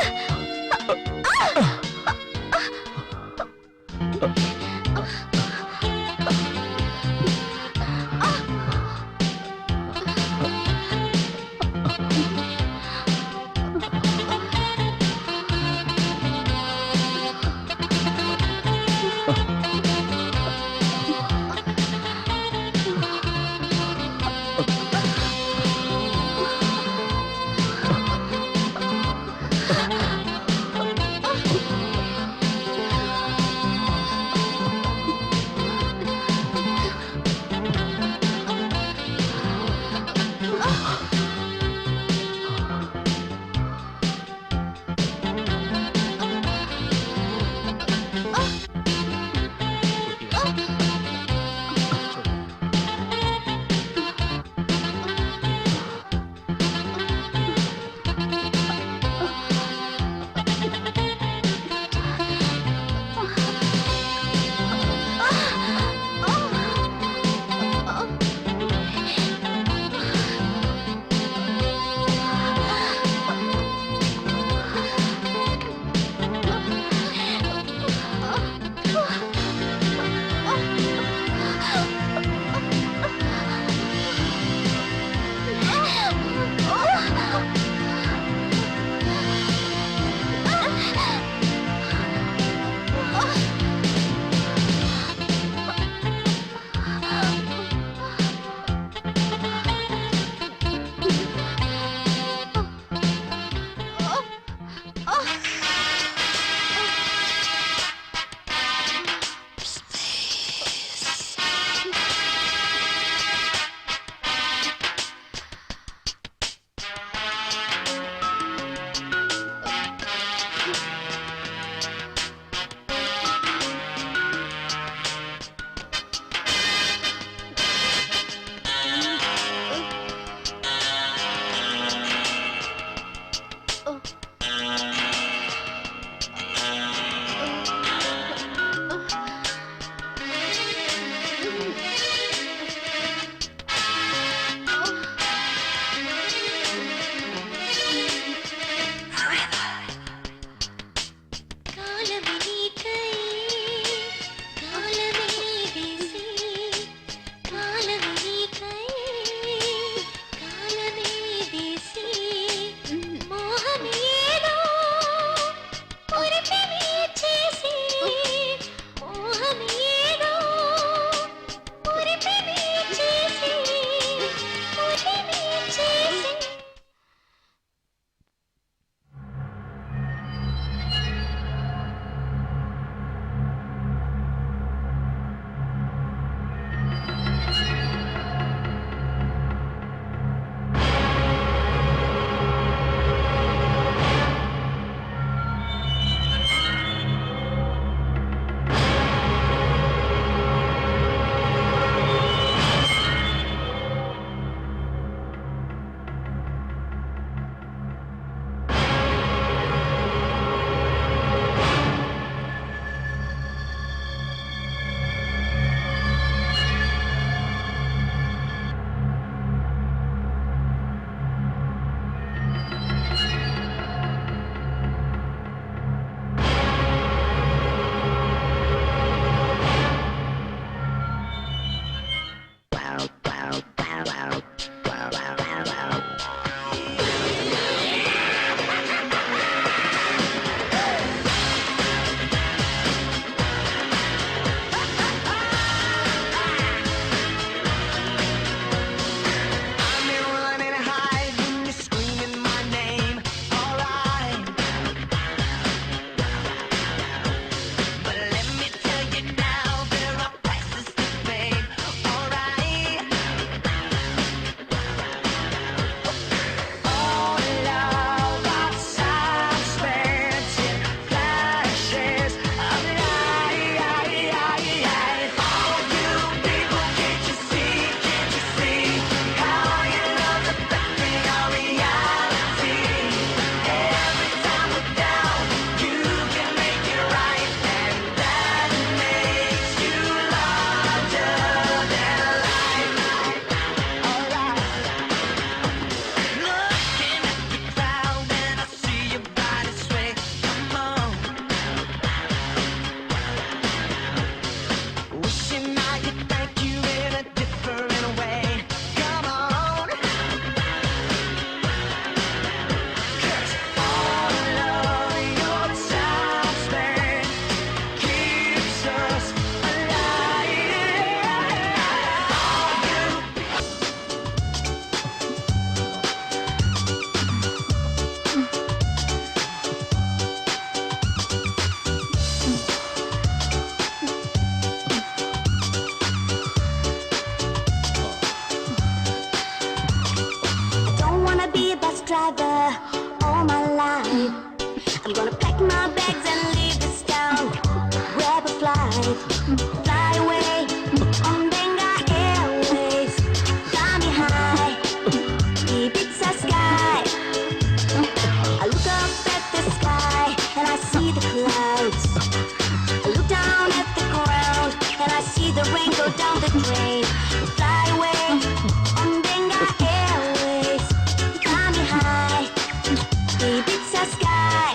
Ibiza sky.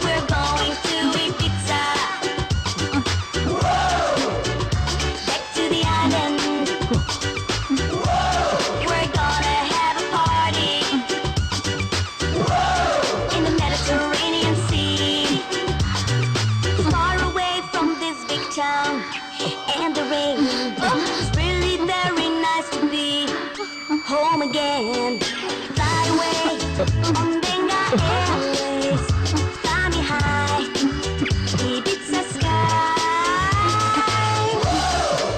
We're going to Ibiza. Back to the island. We're gonna have a party in the Mediterranean Sea. Far away from this big town and the rain. It's really very nice to be home again. Fly away on Benga Airways. Fly me high, Ibiza sky.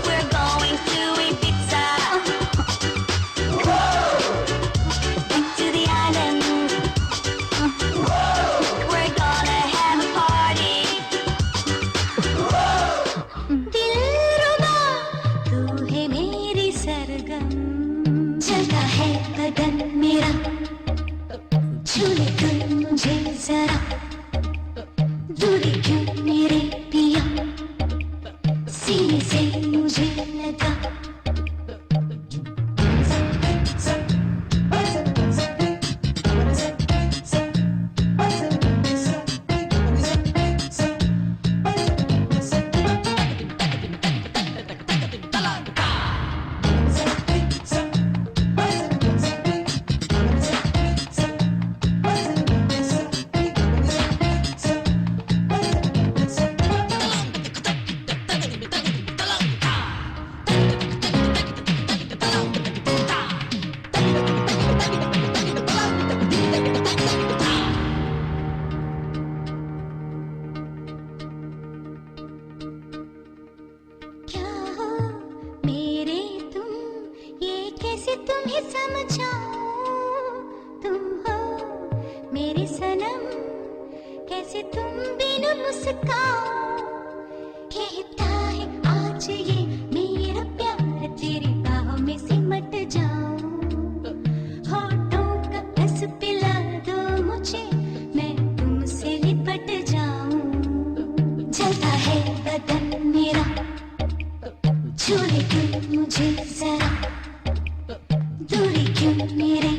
We're going to Ibiza. Back to the island. We're gonna have a party. दिलरुबा तू है मेरी सरगम चलता है बदन मेरा छूले तू मुझे जरा दूरी क्यों मेरे पिया सीने से मुझे लगा क्या हो मेरे तुम ये कैसे तुम्हें समझाऊं तुम हो मेरे सनम कैसे तुम बिनु मुस्काओ कहता है आज ये मेरा प्यार तेरी बाहों में सिमट जाऊं होठों का रस पिला दो मुझे मैं तुमसे लिपट जाऊं जलता है बदन मेरा छूले क्यों मुझे जरा दूरी क्यों मेरे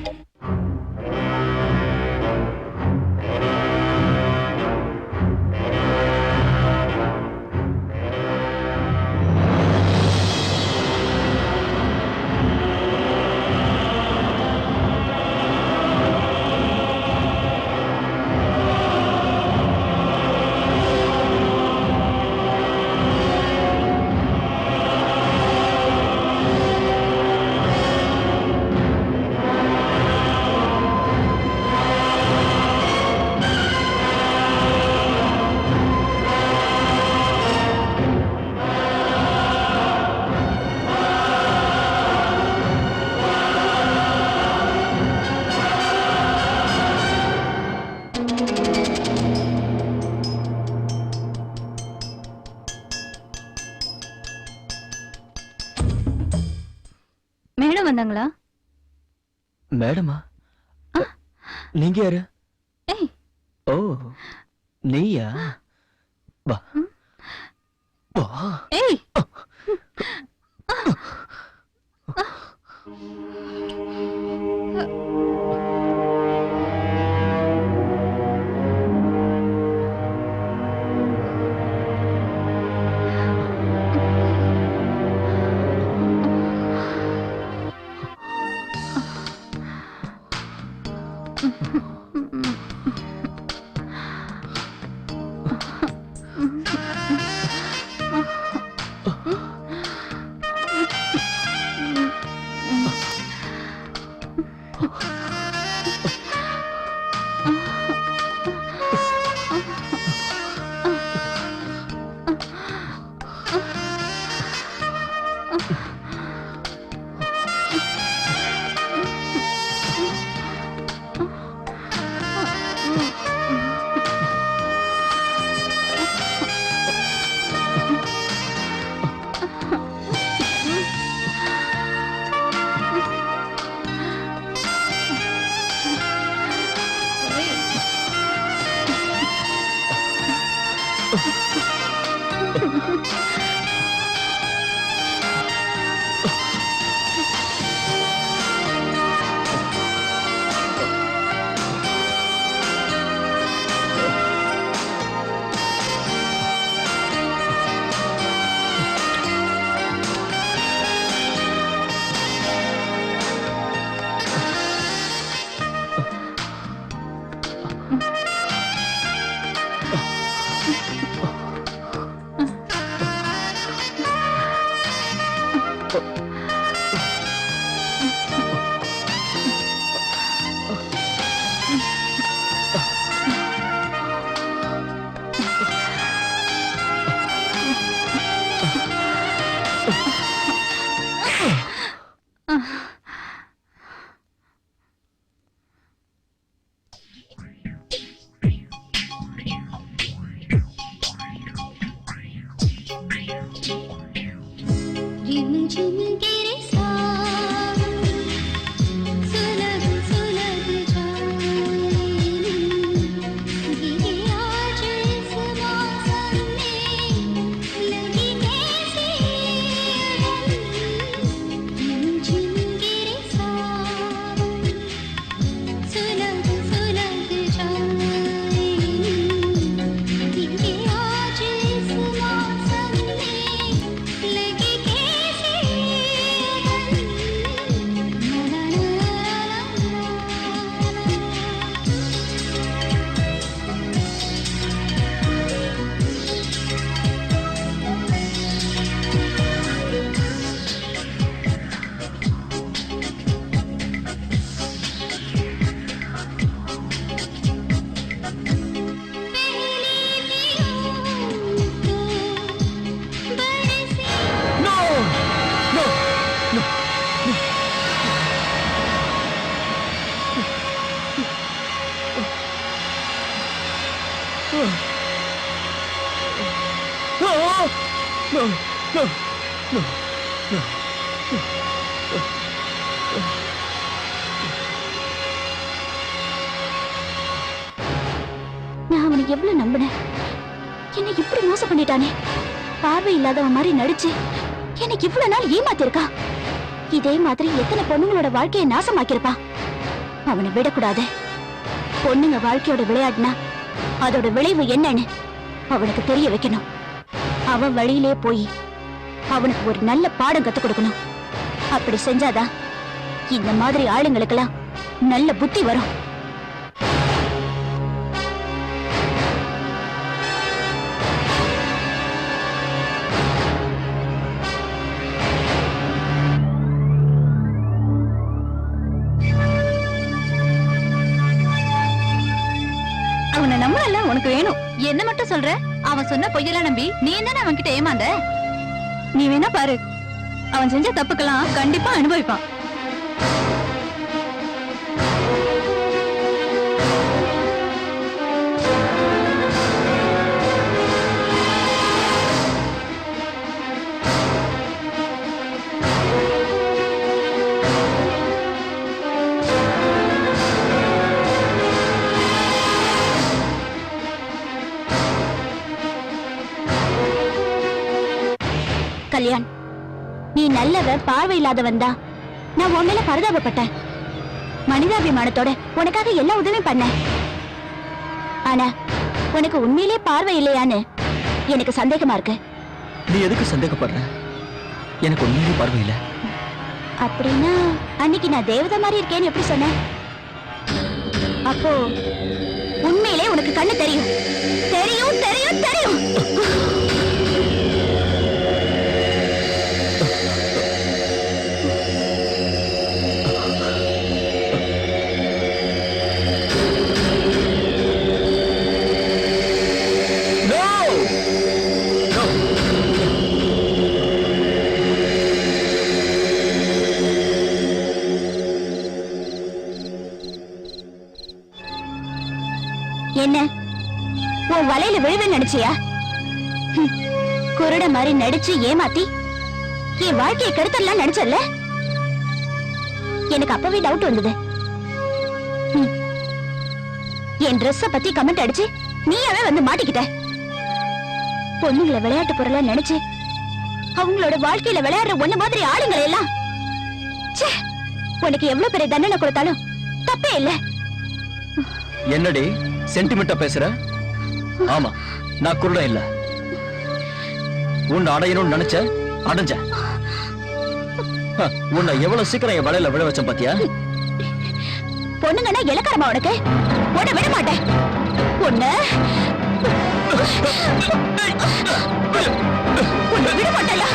மேடம் வந்தாங்களா மேடமா நீங்க யாரு ஏய் ஓ நீயா வா வா ஏய் झिम गिरे सावन सुलग सुलग जाए गिरे आज इस मौसम में लगी कैसी लगन झिम गिरे सावन सुलग सुलग जाए गिरे आज इस मौसम में लगी कैसी लगन ला ला No! No! No! No! No! No! நான் அவனை எவ்வளவு நம்பினேன். என்னை இப்படி மோசம் பண்ணிட்டானே. பார்வை இல்லாதவன் மாதிரி நடிச்சு எனக்கு இவ்வளவு நாள் ஏமாத்திருக்கான். இதே மாதிரி எத்தனை பொண்ணுங்களோட வாழ்க்கையை நாசமாக்கியிருப்பான். அவனை விடக்கூடாது. பொண்ணுங்க வாழ்க்கையோட விளையாடுனா அதோட விளைவு என்னன்னு அவனுக்கு தெரிய வைக்கணும். அவன் வழியிலே போய் அவனுக்கு ஒரு நல்ல பாடம் கத்துக் கொடுக்கணும். அப்படி செஞ்சாதான் இந்த மாதிரி ஆளுங்களுக்கெல்லாம் நல்ல புத்தி வரும். அவனை நம்பல உனக்கு வேணும். என்ன மட்டும் சொல்ற? அவன் சொன்ன பொய்யெல்லாம் நம்பி நீ என்ன அவன் கிட்ட ஏமாந்த? நீ வேணா பாரு, அவன் செஞ்ச தப்புக்கெல்லாம் கண்டிப்பா அனுபவிப்பான். கல்யாண், நீ நல்லவன், பார்வை இல்லாதவன் தான். நான் உன் மேல பரிதாபப்பட்டேன். மனிதாபிமானத்தோட உனக்காக எல்லா உதவியும் பண்ணேன். ஆனா உனக்கு உண்மையிலே பார்வை இல்லையான்னு எனக்கு சந்தேகமா இருக்கு. நீ எதுக்கு சந்தேகப்படுற? எனக்கு உண்மையிலே பார்வை இல்ல. அப்படின்னா அன்னைக்கு நான் தேவதை மாதிரி இருக்கேன்னு எப்படி சொன்னேன்? அப்போ உண்மையிலே உனக்கு கண்ணு தெரியும். தெரியும் தெரியும் தெரியும். என்ன உன் வலையில விழுவேன்னு நினைச்சியா? குருட மாதிரி நடிச்சு ஏமாத்தி என் வாழ்க்கையை கெடுத்தலாம் நினைச்சல்ல? எனக்கு அப்பவே டவுட் வந்தது. என் ட்ரெஸ்ஸ பத்தி கமெண்ட் அடிச்சு நீயாவே வந்து மாட்டிக்கிட்ட. பொண்ணுங்களை விளையாட்டு பொருளா நினைச்சு அவங்களோட வாழ்க்கையில விளையாடுற ஒண்ணு மாதிரி ஆளுங்களை எல்லாம் ச்சே, உனக்கு எவ்வளவு பெரிய தண்டனை கொடுத்தாலும் தப்பே இல்ல. என்னடி சென்டிமெண்டா பேசுற? ஆமா, நான் குருடன் இல்ல. உன்னை அடையணும்னு நினைச்ச, அடைஞ்ச. உன்னை எவ்வளவு சீக்கிரம் என் வலையில விழ வச்சேன் பாத்தியா? பொண்ணுங்கன்னா இலக்காரமா உனக்கு? உன்னை விட மாட்டேன். உன்னை விட மாட்டேயா?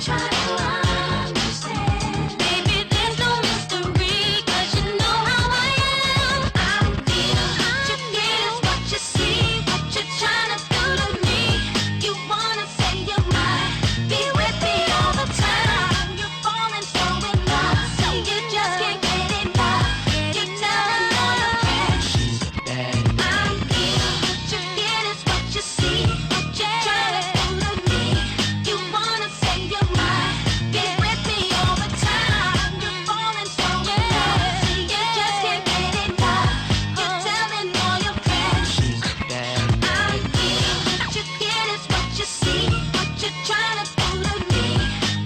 try to understand. Baby, there's no mystery, 'cause you know how I am. I'm here, what you get is what you see, what you're trying to do to me. You wanna say you might be with me all the time. You're falling so in love, so you just can't get enough. You're telling all your friends I'm here, what you get is what you see, what you're trying to do to me. You wanna say you might be with me all the time. You're falling so in love, so you just can't get enough. You're telling all your friends I'm here, what you get is what you see, what you're trying to do to me.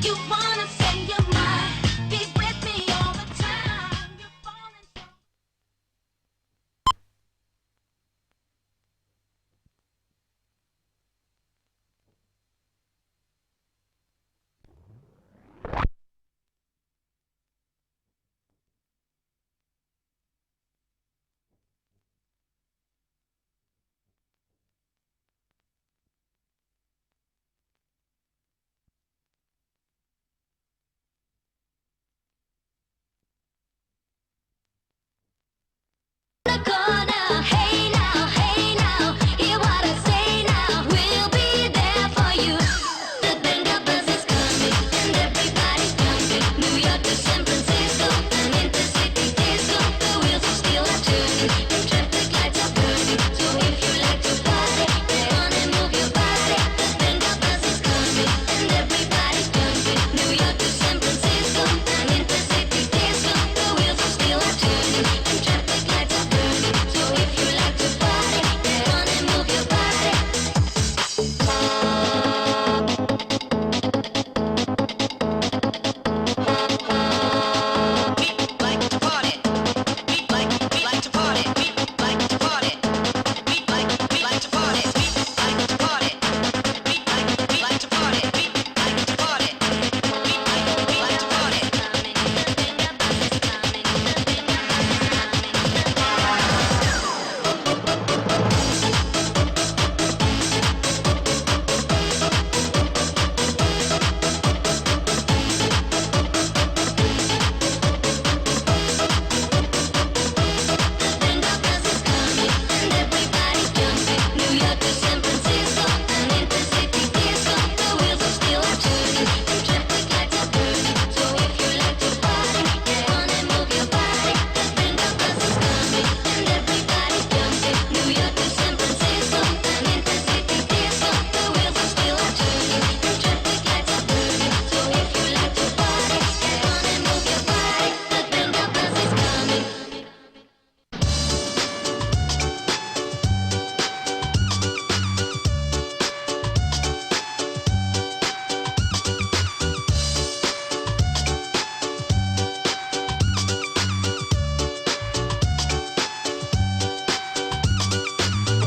You wanna say you might be with me all the time. You're falling so. The corner, hey now, hear what I say now. We'll be there for you. The band of bus is coming and everybody's jumping. New York to San Francisco and intercity disco. The wheels of steel are turning and traffic lights are burning. So if you like to party, get on and move your body. The band of bus is coming and everybody's jumping. New York to San Francisco and intercity disco. The wheels of steel are turning and traffic lights are burning. So if you like to party, get on and move your body.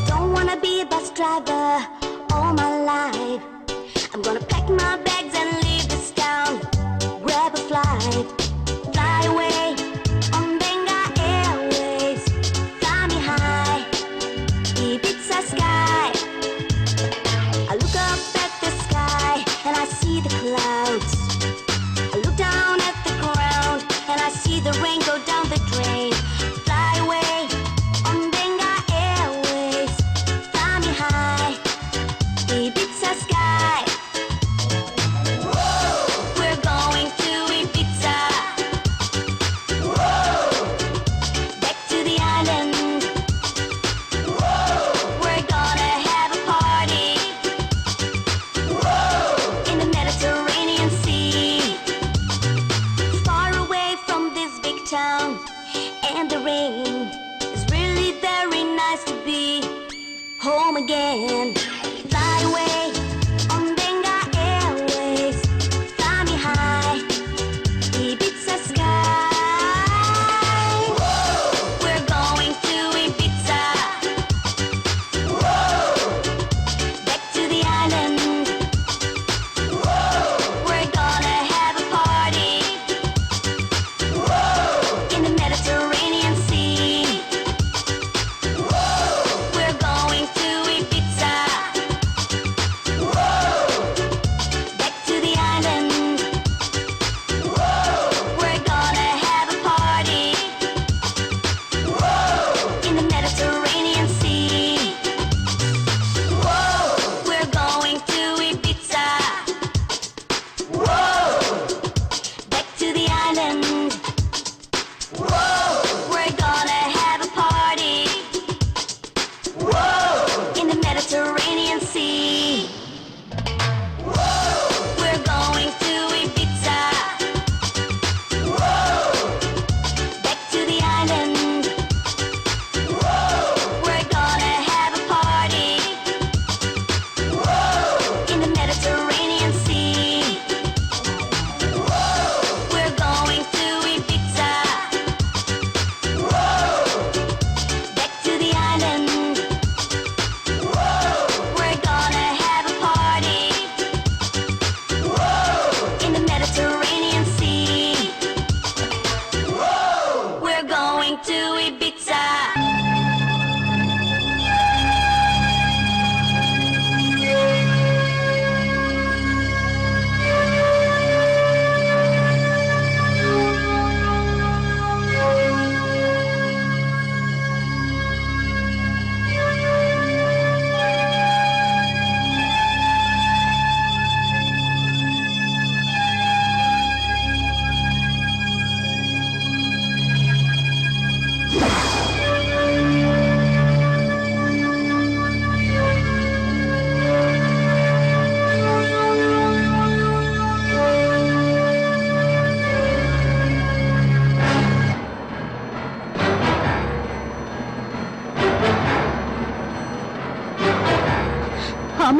Don't wanna be a bus driver all my life. I'm gonna pack my bags and leave this town. Grab a flight, fly away on Benga Airways. Fly me high, Ibiza sky. I look up at the sky and I see the clouds. I look down at the ground and I see the rain go down the drain. Fly away on Benga Airways. Fly me high,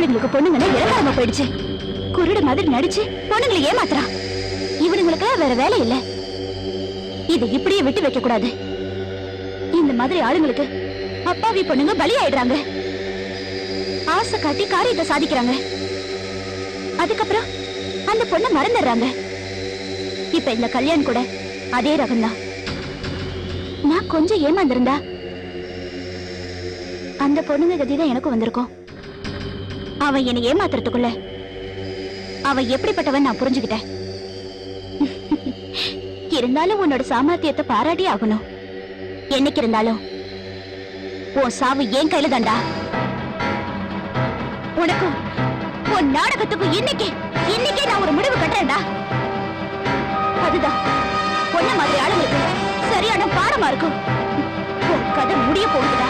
ஆம்பளைங்களுக்கு பொண்ணுங்கன்னா இறக்காம போயிடுச்சு. குருடு மாதிரி நடிச்சு பொண்ணுங்களை ஏமாத்துறான். இவனுங்களுக்கு வேற வேலை இல்ல. இது இப்படியே விட்டு வைக்க கூடாது. இந்த மாதிரி ஆளுங்களுக்கு அப்பாவி பொண்ணுங்க பலி ஆயிடுறாங்க. ஆசை காட்டி காரியத்தை சாதிக்கிறாங்க. அதுக்கப்புறம் அந்த பொண்ணை மறந்துடுறாங்க. இப்ப இந்த கல்யாணம் கூட அதே ரகம்தான். நான் கொஞ்சம் ஏமாந்திருந்தா அந்த பொண்ணுங்க கதிதான் எனக்கும் வந்திருக்கும். அவன் என்னை ஏமாத்துறதுக்குள்ள அவன் எப்படிப்பட்டவன் நான் புரிஞ்சுக்கிட்டேன். இருந்தாலும் உன்னோட சாமர்த்தியத்தை பாராட்டி ஆகணும். என்னைக்கு இருந்தாலும் உன் சாவு என் கையில தாண்டா. உனக்கும் உன் நாடகத்துக்கும் இன்னைக்கே நான் ஒரு முடிவு கட்டுறேன்டா. அதுதான் பொண்ணு மாதிரி ஆளுங்களுக்கு சரியான பாடமா இருக்கும். உன் கதை முடிய போகுதுடா.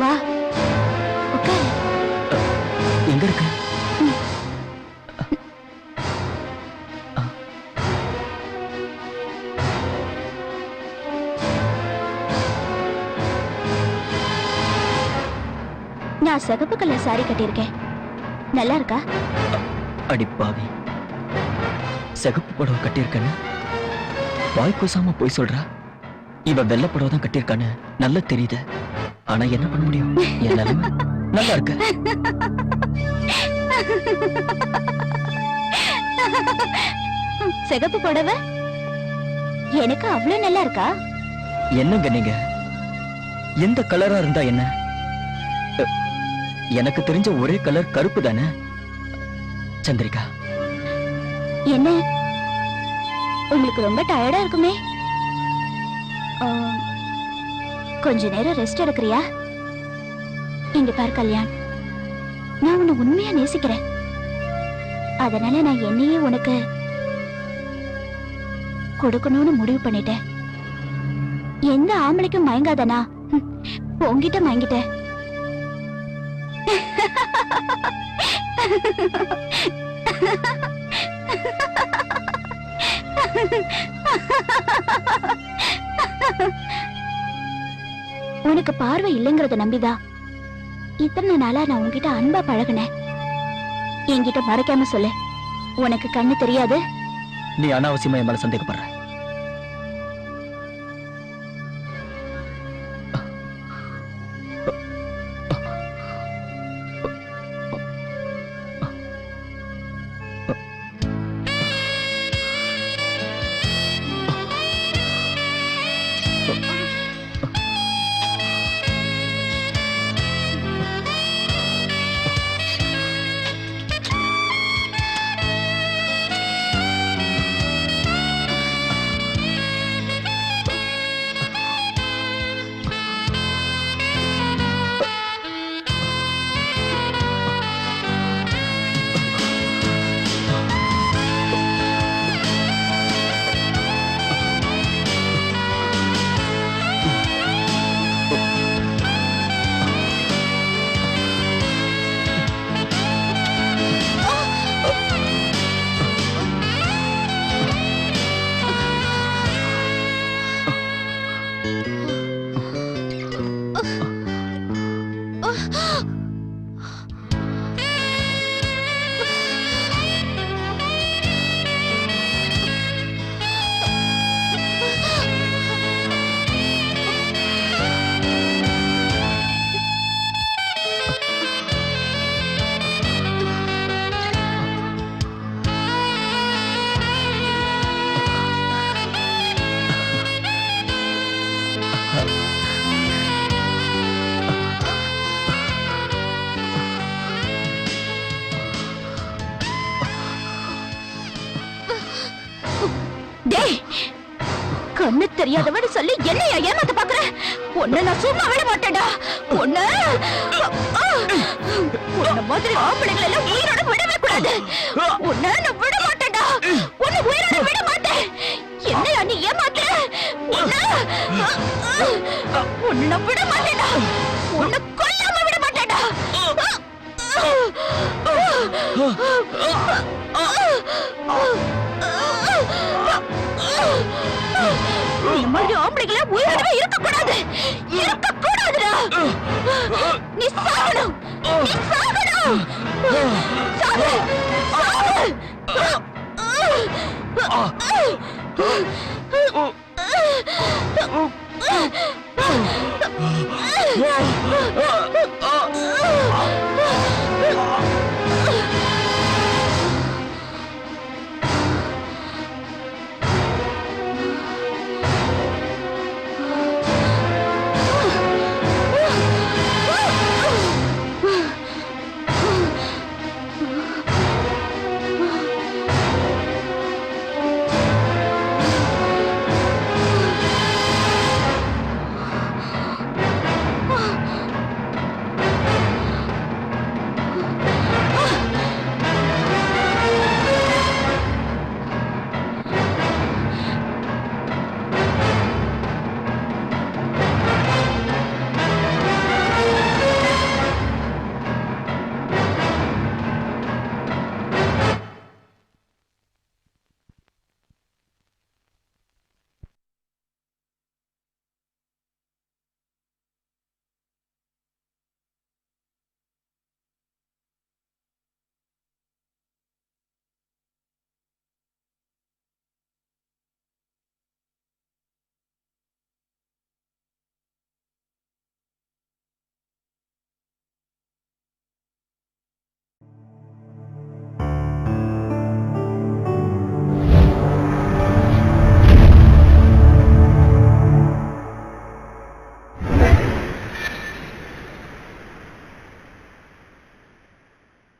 வா உட்காரு. எங்க இருக்க? நான் சிகப்பு கலர் சாரி கட்டியிருக்கேன். நல்லா இருக்கா? அடிப்பாவி, சிகப்பு புடவை கட்டியிருக்கேன்னு வாய் கூசாம போய் சொல்றா. இவ வெள்ளை புடவை தான் கட்டியிருக்கான்னு நல்லா தெரியுது. ஆனா என்ன பண்ண முடியும்? என் நிலைமை நல்லா இருக்க. சிகப்பு புடவை எனக்கு அவ்வளவு நல்லா இருக்கா? என்னங்க நீங்க? எந்த கலரா இருந்தா என்ன? எனக்கு தெரிஞ்ச ஒரே கலர் கருப்பு தானே சந்திரிகா. என்ன உங்களுக்கு ரொம்ப டயர்டா இருக்குமே? கொஞ்ச நேரம் ரெஸ்ட் எடுக்கிறியா? இங்க பார் கல்யாண், நான் உன்னை உண்மையா நேசிக்கிறேன். அதனால நான் என்னையே உனக்கு கொடுக்கணும்னு முடிவு பண்ணிட்டேன். எந்த ஆம்பளைக்கும் மயங்காதனா உன்கிட்ட மயங்கிட்டேன். உனக்கு பார்வை இல்லைங்கிறத நம்பிதான் இத்தனை நாளா நான் உன்கிட்ட அன்பா பழகினேன். என்கிட்ட மறைக்காம சொல்லு, உனக்கு கண்ணு தெரியாது? நீ அனாவசியமா என் மேல சந்தேகப்படுற. கண்ணு தெரியாதவன்னு சொல்லி என்னையா ஏமாத்த பாக்குற? உன்னை நான் சும்மா விட மாட்டேன்டா. உன்னை மாதிரி ஆம்பளைங்களை எல்லாம் உயிரோட விடவே கூடாது. உன்னை நான் விட மாட்டேன்டா. உன்னை உயிரோட விட மாட்டேன். உன்னை விட மாட்டேடா, உன்னை கொல்லாம விட மாட்டேடா. இந்த மாதிரி ஆம்பளைங்கள உயிரோடவே இருக்கக்கூடாது, இருக்கக்கூடாதுடா. நீ சாகணும், நீ சாகணும். சாகு, சாகு.